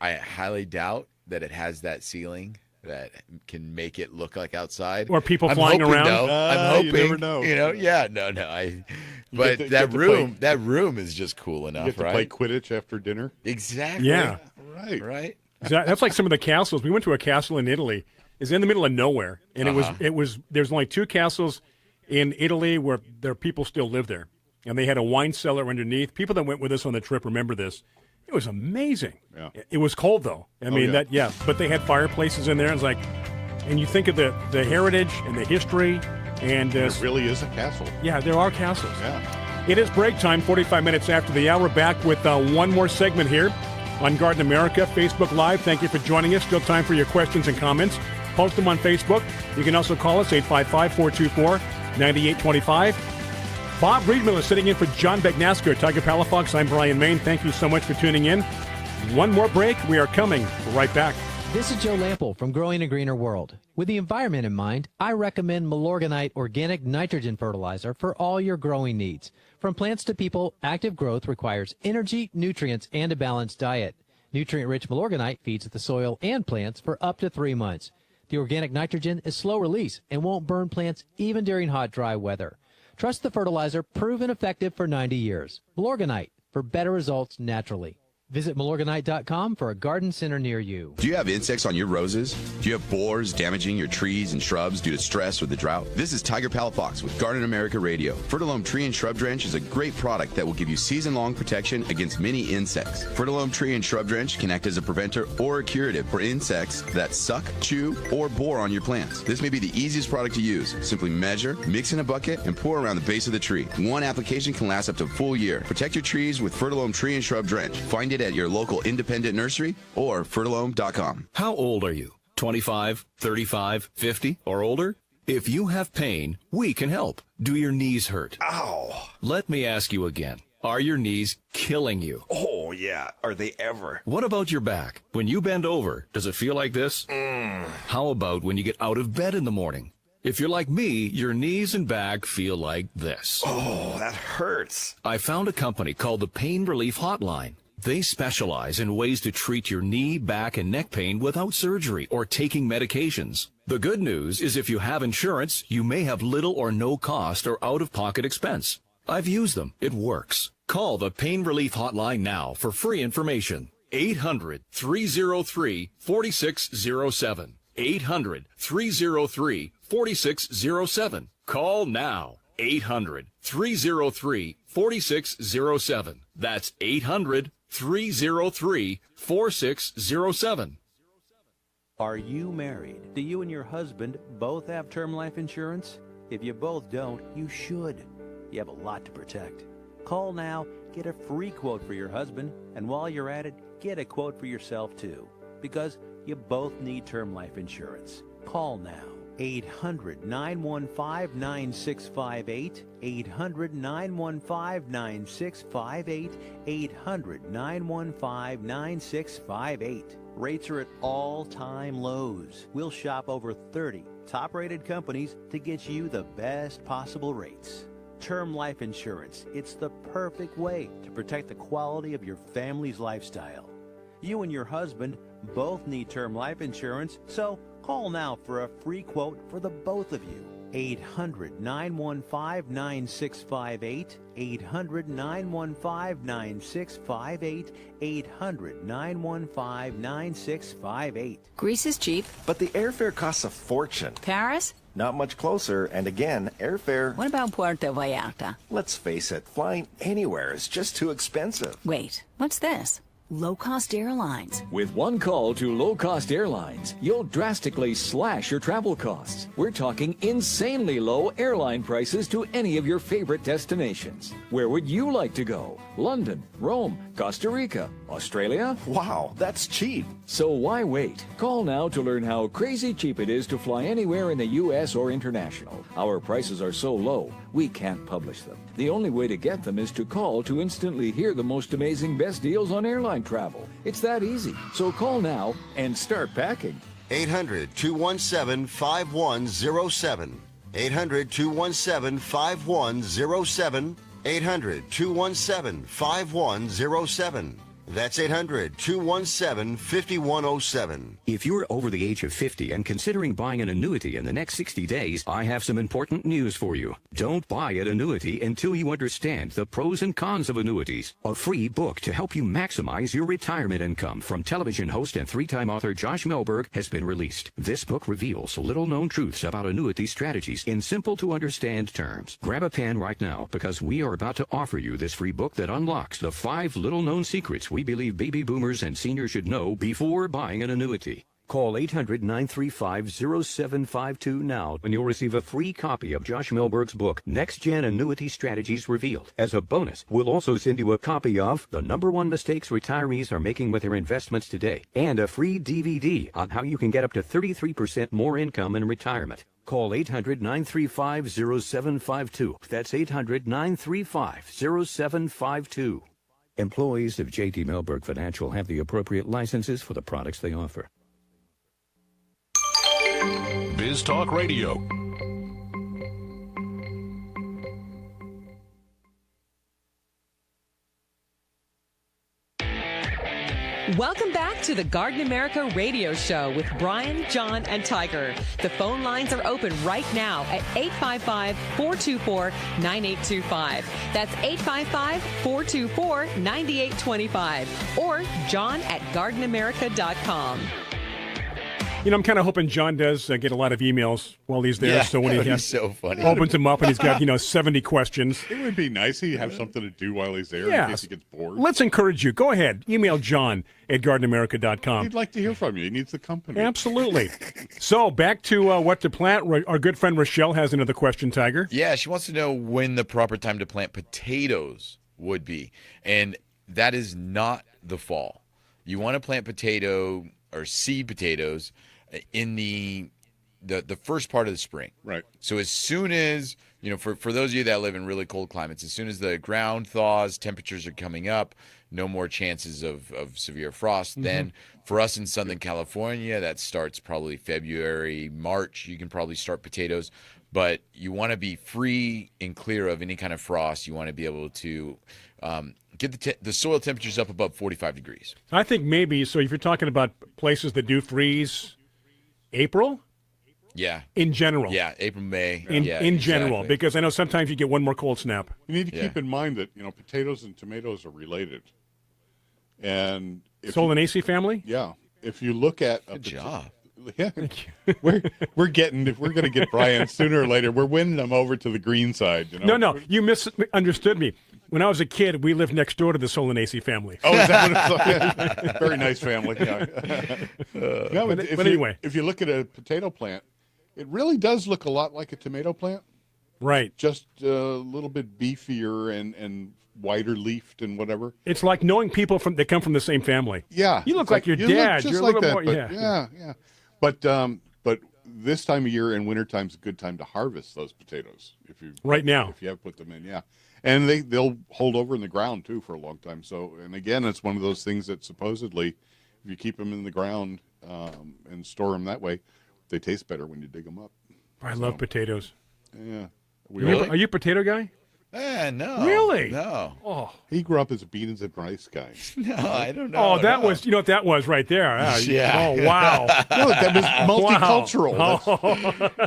I highly doubt that it has that ceiling that can make it look like outside. Or people flying around. I'm hoping. You never know. You know, yeah, no. But that room is just cool enough, you get to play Quidditch after dinner. Exactly. Yeah. Right. That's like some of the castles. We went to a castle in Italy. It's in the middle of nowhere, and there's only 2 castles in Italy where there people still live there, and they had a wine cellar underneath. People that went with us on the trip remember this. It was amazing. Yeah. It was cold though. I mean but they had fireplaces in there. It's like, and you think of the heritage and the history, and it really is a castle. Yeah, there are castles. Yeah. It is break time. 45 minutes after the hour. Back with one more segment here on Garden America Facebook Live. Thank you for joining us. Still time for your questions and comments. Post them on Facebook. You can also call us 855-424-9825. Bob Reedman is sitting in for John Bagnasco. Tiger Palafox, I'm Bryan Main. Thank you so much for tuning in. One more break. We are coming right back. This is Joe Lample from Growing a Greener World. With the environment in mind, I recommend Milorganite Organic Nitrogen Fertilizer for all your growing needs. From plants to people, active growth requires energy, nutrients, and a balanced diet. Nutrient-rich Milorganite feeds the soil and plants for up to 3 months. The organic nitrogen is slow release and won't burn plants even during hot, dry weather. Trust the fertilizer, proven effective for 90 years. Milorganite, for better results naturally. Visit Milorganite.com for a garden center near you. Do you have insects on your roses? Do you have borers damaging your trees and shrubs due to stress or the drought? This is Tiger Palafox with Garden America Radio. Fertilome Tree and Shrub Drench is a great product that will give you season-long protection against many insects. Fertilome Tree and Shrub Drench can act as a preventer or a curative for insects that suck, chew, or bore on your plants. This may be the easiest product to use. Simply measure, mix in a bucket, and pour around the base of the tree. One application can last up to a full year. Protect your trees with Fertilome Tree and Shrub Drench. Find it at your local independent nursery or fertilome.com. How old are you? 25, 35, 50, or older? If you have pain, we can help. Do your knees hurt? Ow. Let me ask you again. Are your knees killing you? Oh, yeah. Are they ever? What about your back? When you bend over, does it feel like this? How about when you get out of bed in the morning? If you're like me, your knees and back feel like this. Oh, that hurts. I found a company called the Pain Relief Hotline. They specialize in ways to treat your knee, back, and neck pain without surgery or taking medications. The good news is if you have insurance, you may have little or no cost or out-of-pocket expense. I've used them. It works. Call the Pain Relief Hotline now for free information. 800-303-4607. 800-303-4607. Call now. 800-303-4607. That's 800-303-4607. Are you married? Do you and your husband both have term life insurance? If you both don't, you should. You have a lot to protect. Call now, get a free quote for your husband, and while you're at it, get a quote for yourself too. Because you both need term life insurance. Call now. 800-915-9658, 800-915-9658, 800-915-9658. Rates are at all-time lows. We'll shop over 30 top-rated companies to get you the best possible rates. Term life insurance, it's the perfect way to protect the quality of your family's lifestyle. You and your husband both need term life insurance, so call now for a free quote for the both of you. 800-915-9658, 800-915-9658, 800-915-9658. Greece is cheap. But the airfare costs a fortune. Paris? Not much closer, and again, airfare... What about Puerto Vallarta? Let's face it, flying anywhere is just too expensive. Wait, what's this? Low-cost airlines. With one call to low-cost airlines, you'll drastically slash your travel costs. We're talking insanely low airline prices to any of your favorite destinations. Where would you like to go? London, Rome, Costa Rica, Australia? Wow, that's cheap. So why wait? Call now to learn how crazy cheap it is to fly anywhere in the U.S. or international. Our prices are so low, we can't publish them. The only way to get them is to call to instantly hear the most amazing best deals on airline travel. It's that easy. So call now and start packing. 800-217-5107. 800-217-5107. 800-217-5107. That's 800-217-5107. If you're over the age of 50 and considering buying an annuity in the next 60 days, I have some important news for you. Don't buy an annuity until you understand the pros and cons of annuities. A free book to help you maximize your retirement income from television host and three-time author Josh Melberg has been released. This book reveals little-known truths about annuity strategies in simple-to-understand terms. Grab a pen right now because we are about to offer you this free book that unlocks the 5 little-known secrets we believe baby boomers and seniors should know before buying an annuity. Call 800-935-0752 now and you'll receive a free copy of Josh Melberg's book, Next Gen Annuity Strategies Revealed. As a bonus, we'll also send you a copy of The #1 Mistakes Retirees Are Making with Their Investments Today and a free DVD on how you can get up to 33% more income in retirement. Call 800-935-0752. That's 800-935-0752. Employees of J.D. Melberg Financial have the appropriate licenses for the products they offer. Biz Talk Radio. Welcome back to the Garden America Radio Show with Bryan, John, and Tiger. The phone lines are open right now at 855-424-9825. That's 855-424-9825. Or John at gardenamerica.com. You know, I'm kind of hoping John does get a lot of emails while he's there. Yeah, so when he so funny. opens them up and he's got, 70 questions. It would be nice he'd have something to do while he's there in case he gets bored. Let's encourage you. Go ahead. Email John at gardenamerica.com. He'd like to hear from you. He needs the company. Absolutely. So back to what to plant. Our good friend Rochelle has another question, Tiger. Yeah, she wants to know when the proper time to plant potatoes would be. And that is not the fall. You want to plant potato or seed potatoes in the first part of the spring. Right. So as soon as, for those of you that live in really cold climates, as soon as the ground thaws, temperatures are coming up, no more chances of severe frost. Mm-hmm. Then for us in Southern California, that starts probably February, March. You can probably start potatoes. But you want to be free and clear of any kind of frost. You want to be able to get the soil temperatures up above 45 degrees. I think maybe, so if you're talking about places that do freeze, April? Yeah. In general. Yeah, April, May. In general, exactly. because I know sometimes you get one more cold snap. You need to keep in mind that, potatoes and tomatoes are related. And Solanaceae family? Yeah. If you look at Good job. Yeah, we're going to get Bryan sooner or later. We're winning them over to the green side. No, you misunderstood me. When I was a kid, we lived next door to the Solanaceae family. Oh, is that what it's like? Very nice family. Yeah. But anyway, if you look at a potato plant, it really does look a lot like a tomato plant. Right. Just a little bit beefier and wider leafed and whatever. It's like knowing people that come from the same family. Yeah. You look like your dad. You're a like little that, more. Yeah. But this time of year and wintertime's a good time to harvest those potatoes. If you have put them in, yeah. And they'll hold over in the ground too for a long time. So, and again, it's one of those things that supposedly, if you keep them in the ground and store them that way, they taste better when you dig them up. I love potatoes. Yeah. Are you a potato guy? No. Really? No. Oh. He grew up as a beans and rice guy. No, I don't know. Oh, that was, what that was right there. Yeah. Oh, wow. No, that was multicultural.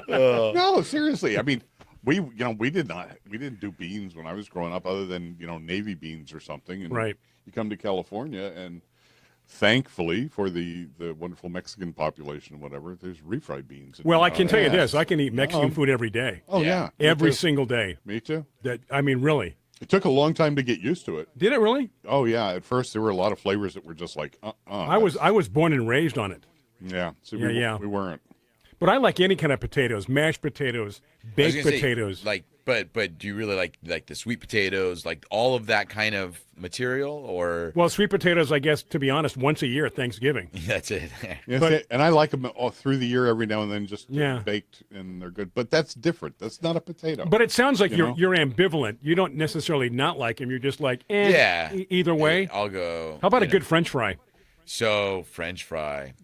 Wow. No, seriously. I mean, we didn't do beans when I was growing up other than, Navy beans or something. And right. You come to California and thankfully for the wonderful Mexican population and whatever, there's refried beans. Well, I can tell you this. I can eat Mexican food every day. Oh, yeah. Every single day. Me too. Really. It took a long time to get used to it. Did it really? Oh, yeah. At first, there were a lot of flavors that were just like, I was born and raised on it. Yeah. So we weren't. But I like any kind of potatoes, mashed potatoes, baked potatoes. But do you really like the sweet potatoes, like all of that kind of material, or? Well, sweet potatoes, I guess, to be honest, once a year at Thanksgiving. That's it. And I like them all through the year every now and then, just baked, and they're good. But that's different. That's not a potato. But it sounds like you're ambivalent. You don't necessarily not like them. You're just like, either way. I'll go. How about a good French fry? So, French fry.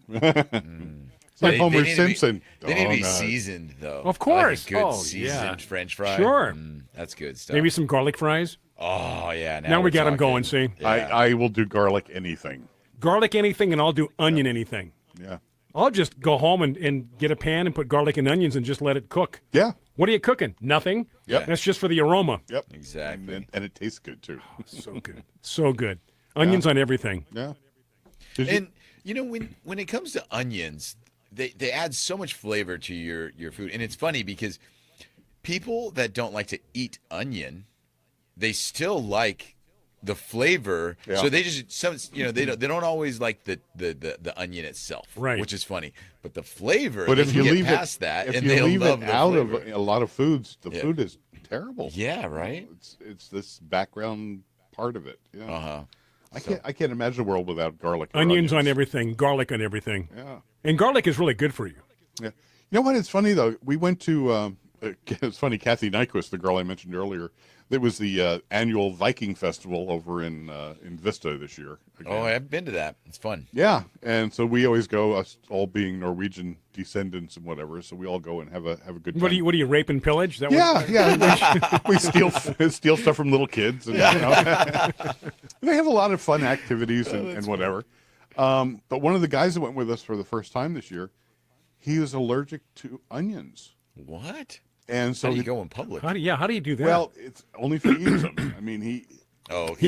It's like Homer Simpson. They need to be Donut. seasoned, though. Of course. Like a good Oh, seasoned yeah. French fry. Sure. That's good stuff. Maybe some garlic fries. Oh, yeah. Now we got them going, see? Yeah. I will do garlic anything. Garlic anything, and I'll do onion anything. Yeah. I'll just go home and get a pan and put garlic and onions and just let it cook. Yeah. What are you cooking? Nothing. Yep. That's just for the aroma. Yep. Exactly. And it tastes good, too. So good. So good. Onions on everything. Yeah. And, when it comes to onions, they add so much flavor to your food. And it's funny because people that don't like to eat onion, they still like the flavor. Yeah. So they just they don't always like the onion itself, right? Which is funny. But the flavor, But if you get leave past it, that, if and you they leave love it the out flavor. of a lot of foods, the food is terrible. Yeah, right. It's this background part of it. Yeah. Uh-huh. I can't imagine a world without garlic. or Onions on everything, garlic on everything. Yeah. And garlic is really good for you. Yeah. You know what? It's funny though. We went to. It's funny. Kathy Nyquist, the girl I mentioned earlier. There was the annual Viking Festival over in Vista this year. Again. Oh, I've been to that. It's fun. Yeah, and so we always go, us all being Norwegian descendants and whatever. So we all go and have a good time. What do you rape and pillage? Is that Yeah. We steal stuff from little kids, and they have a lot of fun activities and whatever. But one of the guys that went with us for the first time this year, he was allergic to onions. What? And so how do you go in public? How do you do that? Well, it's only if he eats them. I mean, he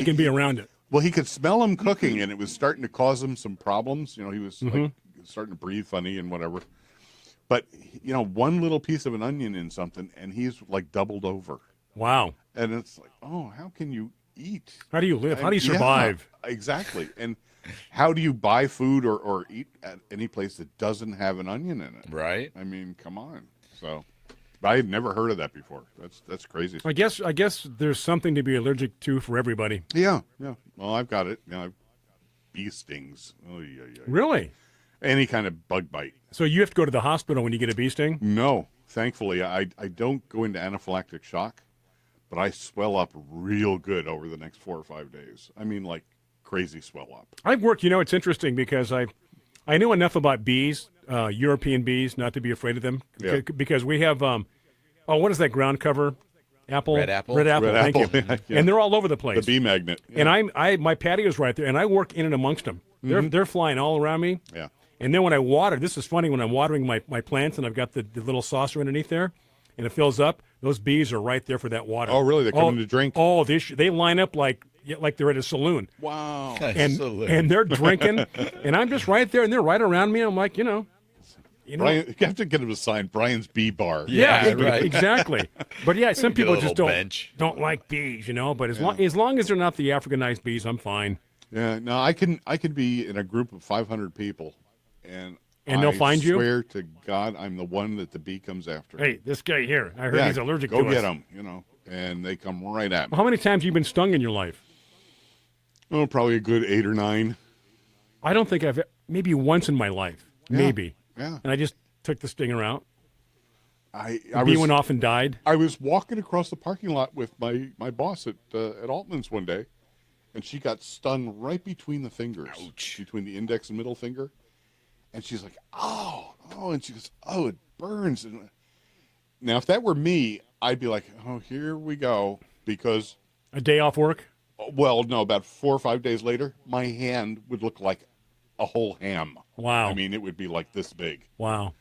can be around it. Well, he could smell them cooking, and it was starting to cause him some problems. He was like starting to breathe funny and whatever. But one little piece of an onion in something, and he's like doubled over. Wow. And it's like, oh, how can you eat? How do you live? How do you survive? Yeah, exactly. And how do you buy food or eat at any place that doesn't have an onion in it? Right. I mean, come on. So I had never heard of that before. That's crazy. I guess there's something to be allergic to for everybody. Yeah. Well, I've got it. Bee stings. Oh, yeah. Really? Any kind of bug bite. So you have to go to the hospital when you get a bee sting? No, thankfully I don't go into anaphylactic shock, but I swell up real good over the next 4 or 5 days. I mean, like crazy swell up. I've worked. It's interesting because I know enough about bees, European bees, not to be afraid of them. Yeah. Because we have, what is that ground cover? Apple? Red apple. Red apple, Red thank apple, you. yeah. And they're all over the place. The bee magnet. Yeah. And my patio's right there, and I work in and amongst them. They're flying all around me. Yeah. And then when I water, this is funny, when I'm watering my plants and I've got the little saucer underneath there, and it fills up, those bees are right there for that water. Oh, really? They're coming to drink? Oh, they line up like they're at a saloon. Wow. And they're drinking, and I'm just right there, and they're right around me. I'm like, Brian, you have to get him a sign, Brian's Bee Bar. Yeah, right. Exactly. But yeah, some Get a people just little don't like bees, But as long as they're not the Africanized bees, I'm fine. Yeah. No, I can be in a group of 500 people, and they'll find you? I swear to God, I'm the one that the bee comes after. Hey, this guy here, I heard he's allergic to us. Go get him, and they come right at me. How many times have you been stung in your life? Oh, probably a good 8 or 9. I don't think maybe once in my life, maybe. Yeah. And I just took the stinger out. The bee went off and died. I was walking across the parking lot with my boss at Altman's one day, and she got stung right between the fingers. Ouch. Between the index and middle finger. And she's like, oh, and she goes, oh, it burns. And now, if that were me, I'd be like, oh, here we go, because a day off work? Well, no, about 4 or 5 days later, my hand would look like a whole ham. Wow. I mean, it would be like this big. Wow.